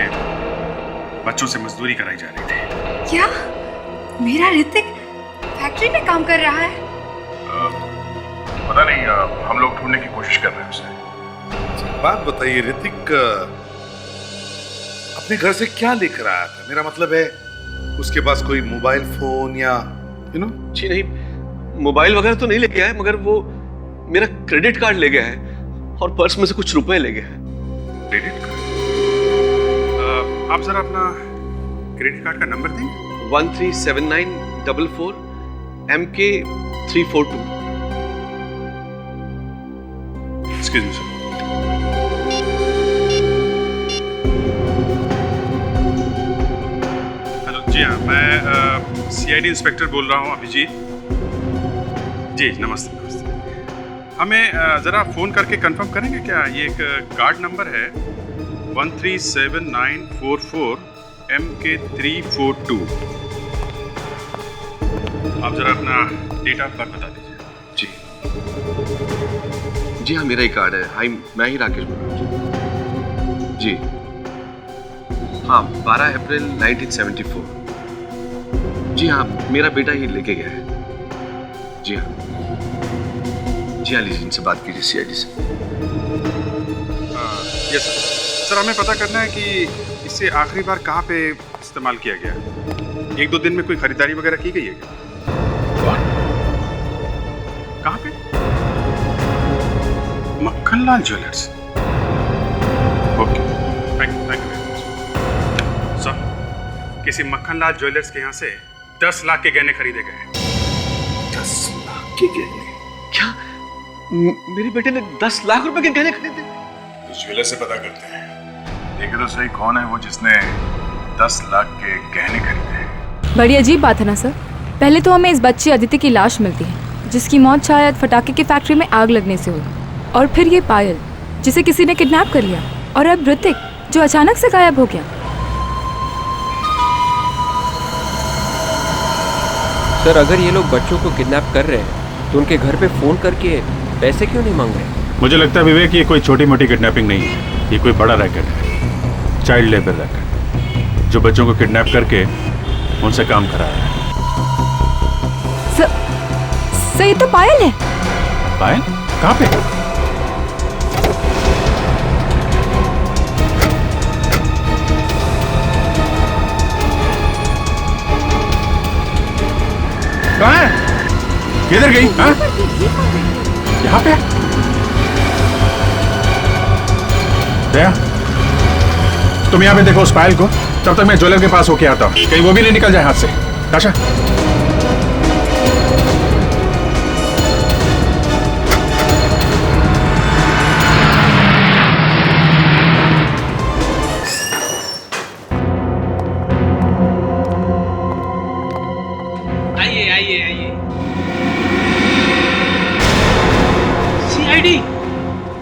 बच्चों से मजदूरी कराई जा रही थी। क्या मेरा ऋतिक फैक्ट्री में काम कर रहा है? पता नहीं, हम लोग ढूंढने की कोशिश कर रहे हैं उसे। बात बताइए, ऋतिक अपने घर से क्या लेकर आया था? मेरा मतलब है उसके पास कोई मोबाइल फोन या जी नहीं, मोबाइल वगैरह तो नहीं लेके आया, मगर वो मेरा क्रेडिट कार्ड ले गया है और पर्स में से कुछ रुपए ले गया है। Credit card? आप जरा अपना क्रेडिट कार्ड का नंबर देंगे? 137944 MK342। Excuse me sir. Hello, जी हाँ, मैं CID इंस्पेक्टर बोल रहा हूँ, अभिजीत जी। नमस्ते नमस्ते। हमें ज़रा फ़ोन करके कंफर्म करेंगे क्या? ये एक कार्ड नंबर है 137944 MK342। आप ज़रा अपना डेट ऑफ बर्थ बता दीजिए। जी जी हाँ, मेरा ही कार्ड है। हाई, मैं ही राकेश बोल रहा हूँ जी। हाँ, 12 अप्रैल 1974। जी हाँ, मेरा बेटा ही लेके गया है। जी हाँ जी हाँ, लीजिए, इनसे बात कीजिए, CID से। यस सर, हमें पता करना है कि इसे आखिरी बार कहाँ पे इस्तेमाल किया गया है। 1-2 दिन में कोई खरीदारी वगैरह की गई है क्या? कहाँ पे? Makhanlal jewellers. Okay, thank you very much sir. किसी मक्खनलाल ज्वेलर्स के यहाँ से 10 लाख के गहने खरीदे गए। 10 लाख के गहने? क्या मेरे बेटे ने 10 लाख रुपए के गहने खरीदे? ज्वेलर से पता करते हैं। देखे तो सही, कौन है वो जिसने 10 लाख के गहने खरीदे हैं। बड़ी अजीब बात है ना सर। पहले तो हमें इस बच्चे अदिति की लाश मिलती है, जिसकी मौत शायद फटाके की फैक्ट्री में आग लगने से हुई, और फिर ये पायल, जिसे किसी ने किडनैप कर लिया, और अब ऋतिक, जो अचानक से गायब हो गया। सर, अगर ये लोग बच्चों को किडनैप कर रहे हैं तो उनके घर पे फोन करके पैसे क्यों नहीं मांग रहे? मुझे लगता है विवेक, ये कोई छोटी मोटी किडनैपिंग नहीं है, ये कोई बड़ा रैकेट है, चाइल्ड लेबर रैकेट, जो बच्चों को किडनैप करके उनसे काम करा रहा है। सर, ये तो पायल है। पायल? कहाँ पे? कहाँ है? किधर गई? हाँ? यहाँ पे? दया, तुम यहाँ पे देखो उस पायल को, तब तक मैं ज्वेलर के पास होके आता हूँ, कहीं वो भी नहीं निकल जाए हाथ से। ताशा, आइए आइए आइए। CID।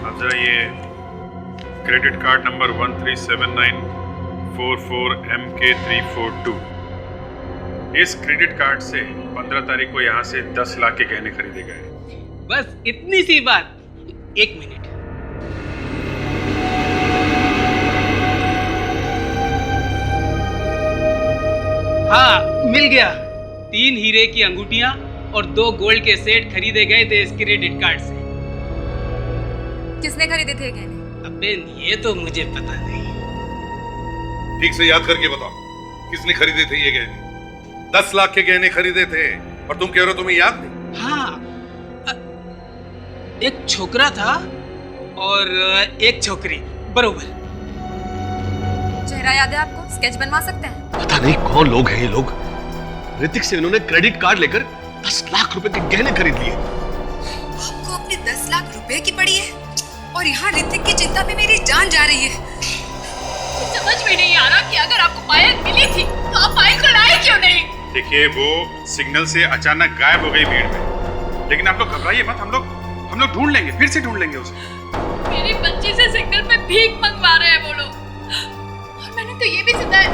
अब जरा ये क्रेडिट कार्ड नंबर 137944 MK342, इस क्रेडिट कार्ड से 15 तारीख को यहाँ से 10 लाख के गहने खरीदे गए। बस इतनी सी बात। 1 मिनट। हाँ, मिल गया। 3 हीरे की अंगूठियां और 2 गोल्ड के सेट खरीदे गए थे इस क्रेडिट कार्ड से। किसने खरीदे थे गहने? अबे ये तो मुझे पता नहीं। ठीक से याद करके बताओ, किसने खरीदे थे ये गहने? 10 लाख के गहने खरीदे थे और तुम कह रहे हो तुम्हें याद नहीं? हाँ, एक छोकरा था और एक छोकरी, बरोबर। चेहरा याद है आपको? स्केच बनवा सकते हैं? पता नहीं कौन लोग हैं ये लोग। ऋतिक से इन्होंने क्रेडिट कार्ड लेकर 10 लाख रुपए के गहने खरीद लिए। आपको अपने 10 लाख रुपए की पड़ी है, और यहाँ ऋतिक की चिंता में मेरी जान जा रही है। समझ में नहीं आ रहा कि अगर आपको पायल मिली थी तो आप पायल को लाए क्यों नहीं? देखिए, वो सिग्नल से अचानक गायब हो गई भीड़ में, लेकिन आप लोग घबराइए मत, हम लोग ढूंढ लेंगे, फिर से ढूंढ लेंगे उसे। मेरी बच्ची से सिग्नल पे भीख मंगवा रहे हैं वो लोग, और मैंने तो ये भी सुना है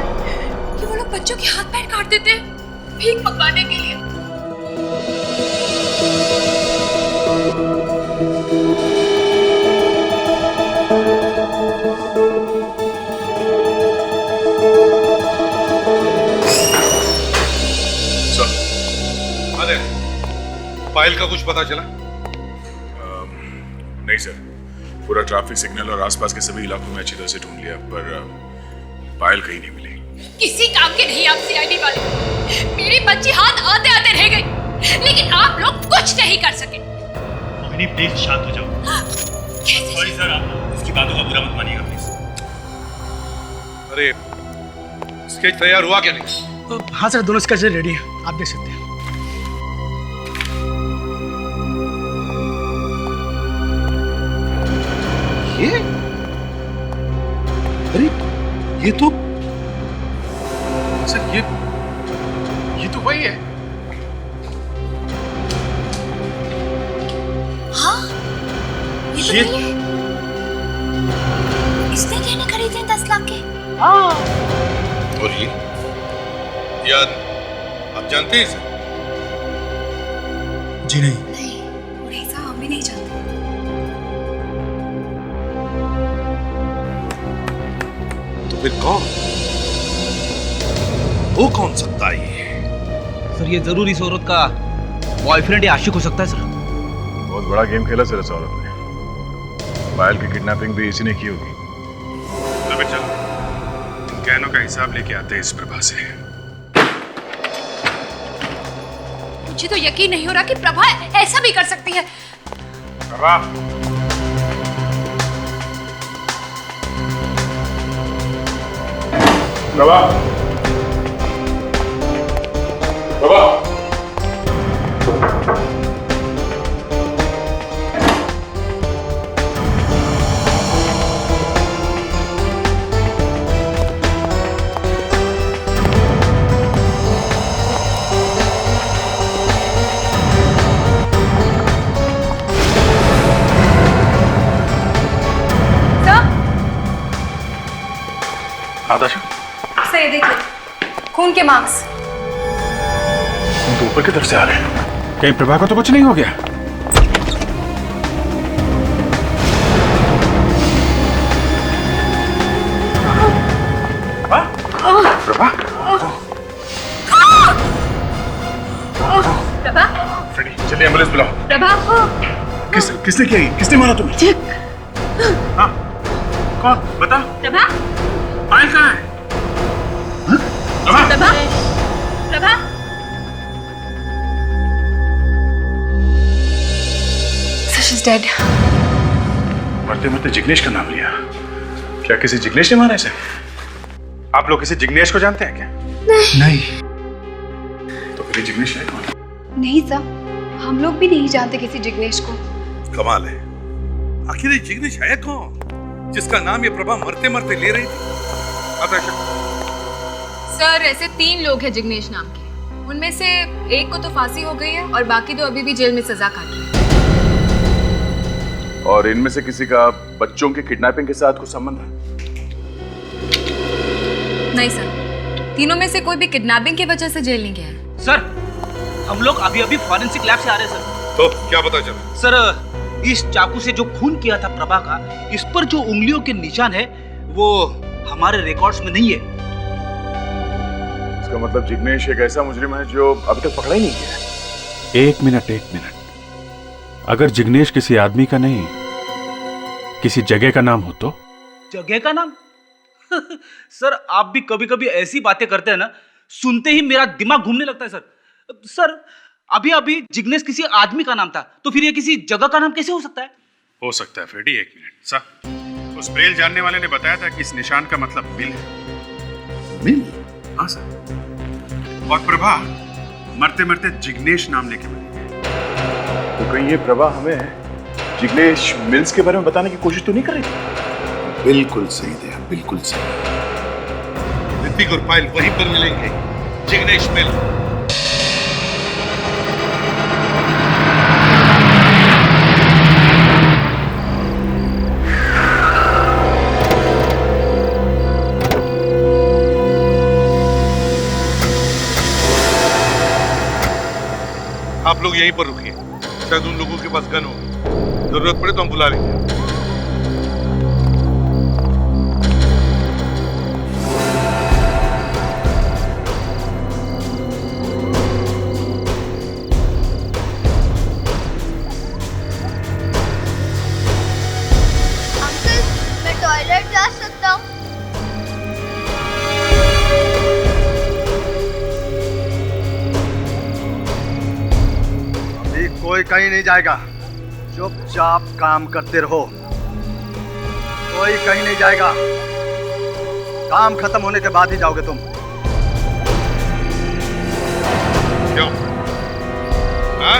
कि वो लोग बच्चों के हाथ पैर काट देते हैं भीख मंगवाने के लिए। पायल का कुछ पता चला? नहीं सर, पूरा ट्रैफिक सिग्नल और आसपास के सभी इलाकों में अच्छी तरह से ढूंढ लिया, पर पायल कहीं नहीं मिली। किसी काम के नहीं आप सीआईडी वाले। मेरी बच्ची हाथ आते आते रह गई, लेकिन आप लोग कुछ नहीं कर सके। मोहिनी प्लीज शांत हो जाओ। सॉरी सर, आप इसकी बातों का बुरा मत मानिएगा प्लीज। अरे स्केच तैयार हुआ क्या नहीं? हाँ सर, दोनों स्केच रेडी है, आप देख सकते हैं। ये अरे ये तो सर, ये तो वही है। हाँ, ये तो वही है। इसने गहने खरीदे 10 लाख के। और ये याद आप जानते हैं इसे? जी नहीं। नहीं साहब, हम भी नहीं जानते। तो फिर कौन? वो कौन सकता है ये? सर ये जरूर इस औरत का बॉयफ्रेंड या आशिक हो सकता है सर। बहुत बड़ा गेम खेला सर इस औरत ने। पायल की किडनैपिंग भी इसी ने की होगी। तो फिर चलो इन गहनों का हिसाब लेके आते हैं इस प्रभा से। मुझे तो यकीन नहीं हो रहा कि प्रभा ऐसा भी कर सकती है। प्रभा, प्रभा, प्रभा, आदाशा, सर ये देखिए, खून के मार्क्स। तो ऊपर की तरफ से आ रहे हैं। कहीं प्रभा को तो कुछ नहीं हो गया? प्रभा, प्रभा, फ्रेडी चलिए एम्बुलेंस बुलाओ। प्रभा, किसने किया ये? किसने मारा तुम्हें? हाँ, कौन? बता। प्रभा, पायल कहाँ है? प्रभा, प्रभा, प्रभा। She's dead. मरते मरते जिग्नेश का नाम लिया। क्या किसी जिग्नेश ने मारा इसे? आप लोग किसी जिग्नेश को जानते हैं क्या? नहीं। तो फिर ये जिग्नेश है कौन? नहीं सर, हम लोग भी नहीं जानते किसी जिग्नेश को। कमाल है, आखिर ये जिग्नेश है कौन जिसका नाम ये प्रभा मरते मरते ले रही थी? आदाशा, सर ऐसे 3 लोग हैं जिग्नेश नाम के। उनमें से एक को तो फांसी हो गई है और बाकी 2 अभी भी जेल में सजा काट रहे हैं। और इनमें से किसी का बच्चों के किडनैपिंग के साथ कुछ संबंध है? नहीं सर, तीनों में से कोई भी किडनैपिंग की वजह से जेल नहीं गया है। सर हम लोग अभी अभी फॉरेंसिक लैब से आ रहे हैं सर। तो क्या पता चला? सर इस चाकू से जो खून किया था प्रभा का, इस पर जो उंगलियों के निशान है वो हमारे रिकॉर्ड्स में नहीं है। इसका मतलब जिग्नेश एक ऐसा मुजरिम है जो अभी तक पकड़ा ही नहीं गया है। एक मिनट। अगर जिग्नेश किसी आदमी का नहीं, किसी जगह का नाम हो तो? जगह का नाम? सर आप भी कभी कभी ऐसी बातें करते हैं ना, सुनते ही मेरा दिमाग घूमने लगता है सर। सर अभी अभी जिग्नेश किसी आदमी का नाम था, तो फिर ये किसी जगह का नाम कैसे हो सकता है? हो सकता है फ्रेडी, एक मिनट सर। उस ब्रेल जानने वाले ने बताया था कि इस निशान का मतलब मिल है। मिल? हाँ सर। और प्रभा मरते मरते जिग्नेश नाम लेके बनी है। तो कहीं ये प्रभा हमें जिग्नेश मिल्स के बारे में बताने की कोशिश तो नहीं कर रही थी? बिल्कुल सही दया, बिल्कुल सही। ऋतिक और पायल वहीं पर मिलेंगे, जिग्नेश मिल। आप लोग यहीं पर रुकिए, शायद उन लोगों के पास गन हो, जरूरत पड़े तो हम बुला लेंगे। कोई कहीं नहीं जाएगा, चुपचाप काम करते रहो। कोई कहीं नहीं जाएगा, काम खत्म होने के बाद ही जाओगे तुम। क्यों? हाँ?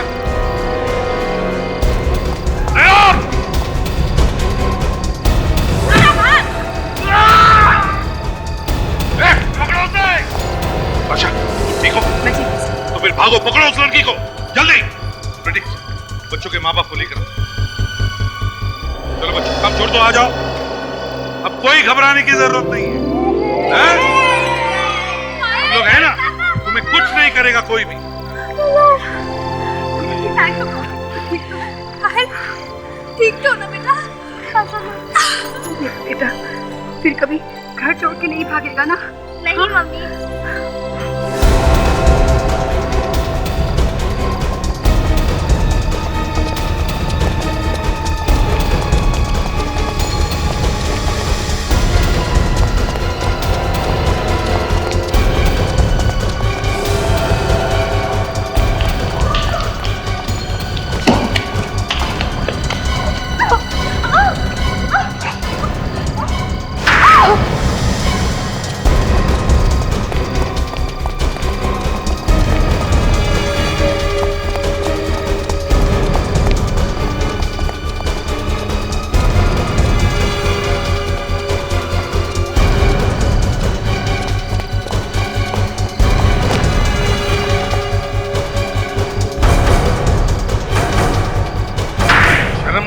अच्छा, तुम ठीक हो? मैं ठीक हूँ। तो फिर भागो, पकड़ो उस लड़की को, जल्दी। बेटी, बच्चों के माँ बाप को लेकर आओ। चलो बच्चों, काम छोड़ दो, आ जाओ। अब कोई घबराने की जरूरत नहीं है, हैं? तुम लोग हैं ना, तुम्हें कुछ नहीं करेगा कोई भी। ठीक तो ना बेटा? बेटा, फिर कभी घर छोड़ के नहीं भागेगा ना? नहीं मम्मी।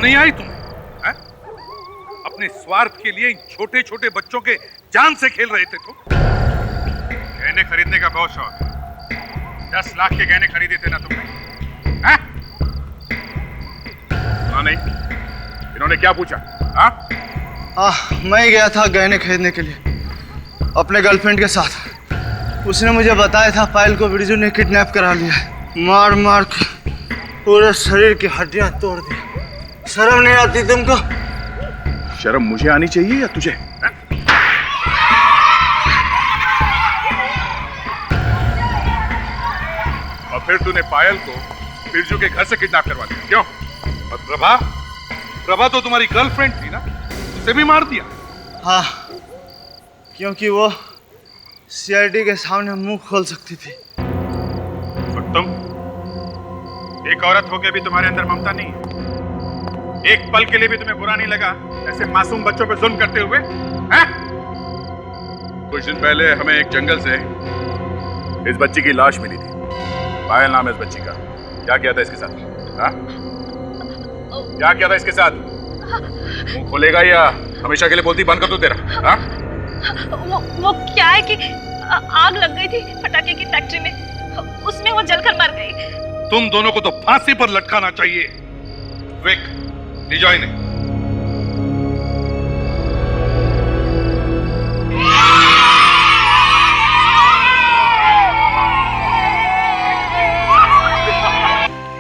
नहीं आई तुम्हें? है? अपने स्वार्थ के लिए इन छोटे छोटे बच्चों के जान से खेल रहे थे तुम। गहने खरीदने का बहुत शौक है। 10 लाख के गहने खरीदे थे ना तुमने? हैं? नहीं, इन्होंने क्या पूछा? मैं गया था गहने खरीदने के लिए अपने गर्लफ्रेंड के साथ। उसने मुझे बताया था पायल को बिरजू ने किडनैप करा लिया, मार मार के पूरे शरीर की हड्डियां तोड़ दी। शर्म नहीं आती तुमको? शर्म मुझे आनी चाहिए या तुझे? और फिर तूने पायल को बिरजू के घर से किडनैप करवा दिया, क्यों? और प्रभा तो तुम्हारी गर्लफ्रेंड थी ना, उसे भी मार दिया? हाँ, क्योंकि वो सीआईडी के सामने मुंह खोल सकती थी। और तुम? एक औरत होके भी तुम्हारे अंदर ममता नहीं है? एक पल के लिए भी तुम्हें बुरा नहीं लगा ऐसे मासूम बच्चों पे जुल्म करते हुए? हैं? कुछ दिन पहले हमें एक जंगल से इस बच्ची की लाश मिली थी। पायल नाम है इस बच्ची का। क्या किया था इसके साथ? हाँ? क्या किया था इसके साथ? मुंह खोलेगा या हमेशा के लिए बोलती बंद कर दूं तेरा? हाँ? वो क्या है कि आग लग गई थी पटाखे की फैक्ट्री में, उसमें वो जलकर मर गई। तुम दोनों को तो फांसी पर लटकाना चाहिए। विक, ले जाओ इन्हें।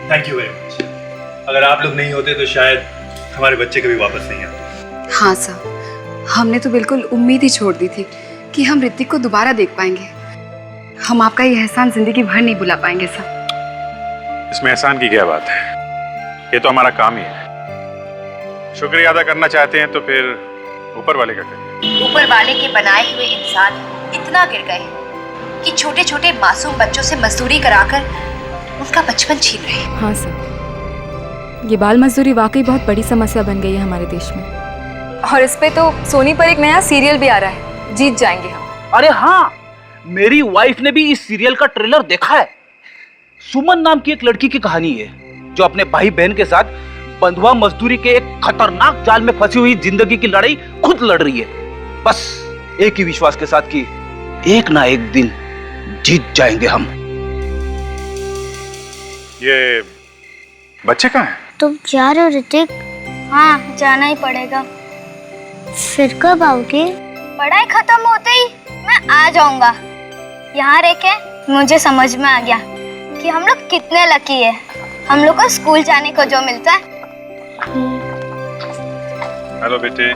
Thank you very much. अगर आप लोग नहीं होते तो शायद हमारे बच्चे कभी वापस नहीं आते। हाँ सर, हमने तो बिल्कुल उम्मीद ही छोड़ दी थी कि हम ऋतिक को दोबारा देख पाएंगे। हम आपका ये एहसान जिंदगी भर नहीं भुला पाएंगे सर। इसमें एहसान की क्या बात है? ये तो हमारा काम ही है। शुक्रिया अदा करना चाहते हैं तो फिर ऊपर वाले का करिए। ऊपर वाले के बनाए हुए इंसान इतना गिर गए कि छोटे छोटे मासूम बच्चों से मजदूरी कराकर उनका बचपन छीन रहे। हाँ सर, ये बाल मजदूरी वाकई बहुत बड़ी समस्या बन गई है हमारे देश में। और इस पे तो सोनी पर एक नया सीरियल भी आ रहा है, जीत जाएंगे हम। अरे हाँ, मेरी वाइफ ने भी इस सीरियल का ट्रेलर देखा है। सुमन नाम की एक लड़की की कहानी है जो अपने भाई बहन के साथ बंधुआ मजदूरी के एक खतरनाक जाल में फंसी हुई जिंदगी की लड़ाई खुद लड़ रही है, बस एक ही विश्वास के साथ कि एक ना एक दिन जीत जाएंगे हम। ये बच्चे कहाँ हैं? तुम जा रहे हो ऋतिक? हाँ, जाना ही पड़ेगा। फिर कब आओगे? पढ़ाई खत्म होते ही मैं आ जाऊंगा। यहाँ रह के मुझे समझ में आ गया कि हम लोग कितने लकी है। हम लोग को स्कूल जाने को जो मिलता है। हेलो बेटे।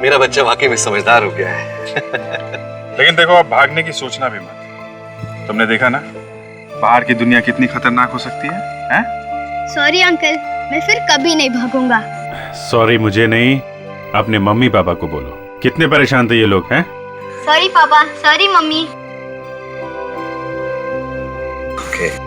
मेरा बच्चा वाकई में समझदार हो गया है। लेकिन देखो, आप भागने की सोचना भी मत। तुमने देखा ना, बाहर की दुनिया कितनी खतरनाक हो सकती है, हैं? सॉरी अंकल, मैं फिर कभी नहीं भागूंगा। सॉरी मुझे नहीं, अपने मम्मी पापा को बोलो। कितने परेशान थे ये लोग, हैं? सॉरी पापा, सॉरी मम्मी। ओके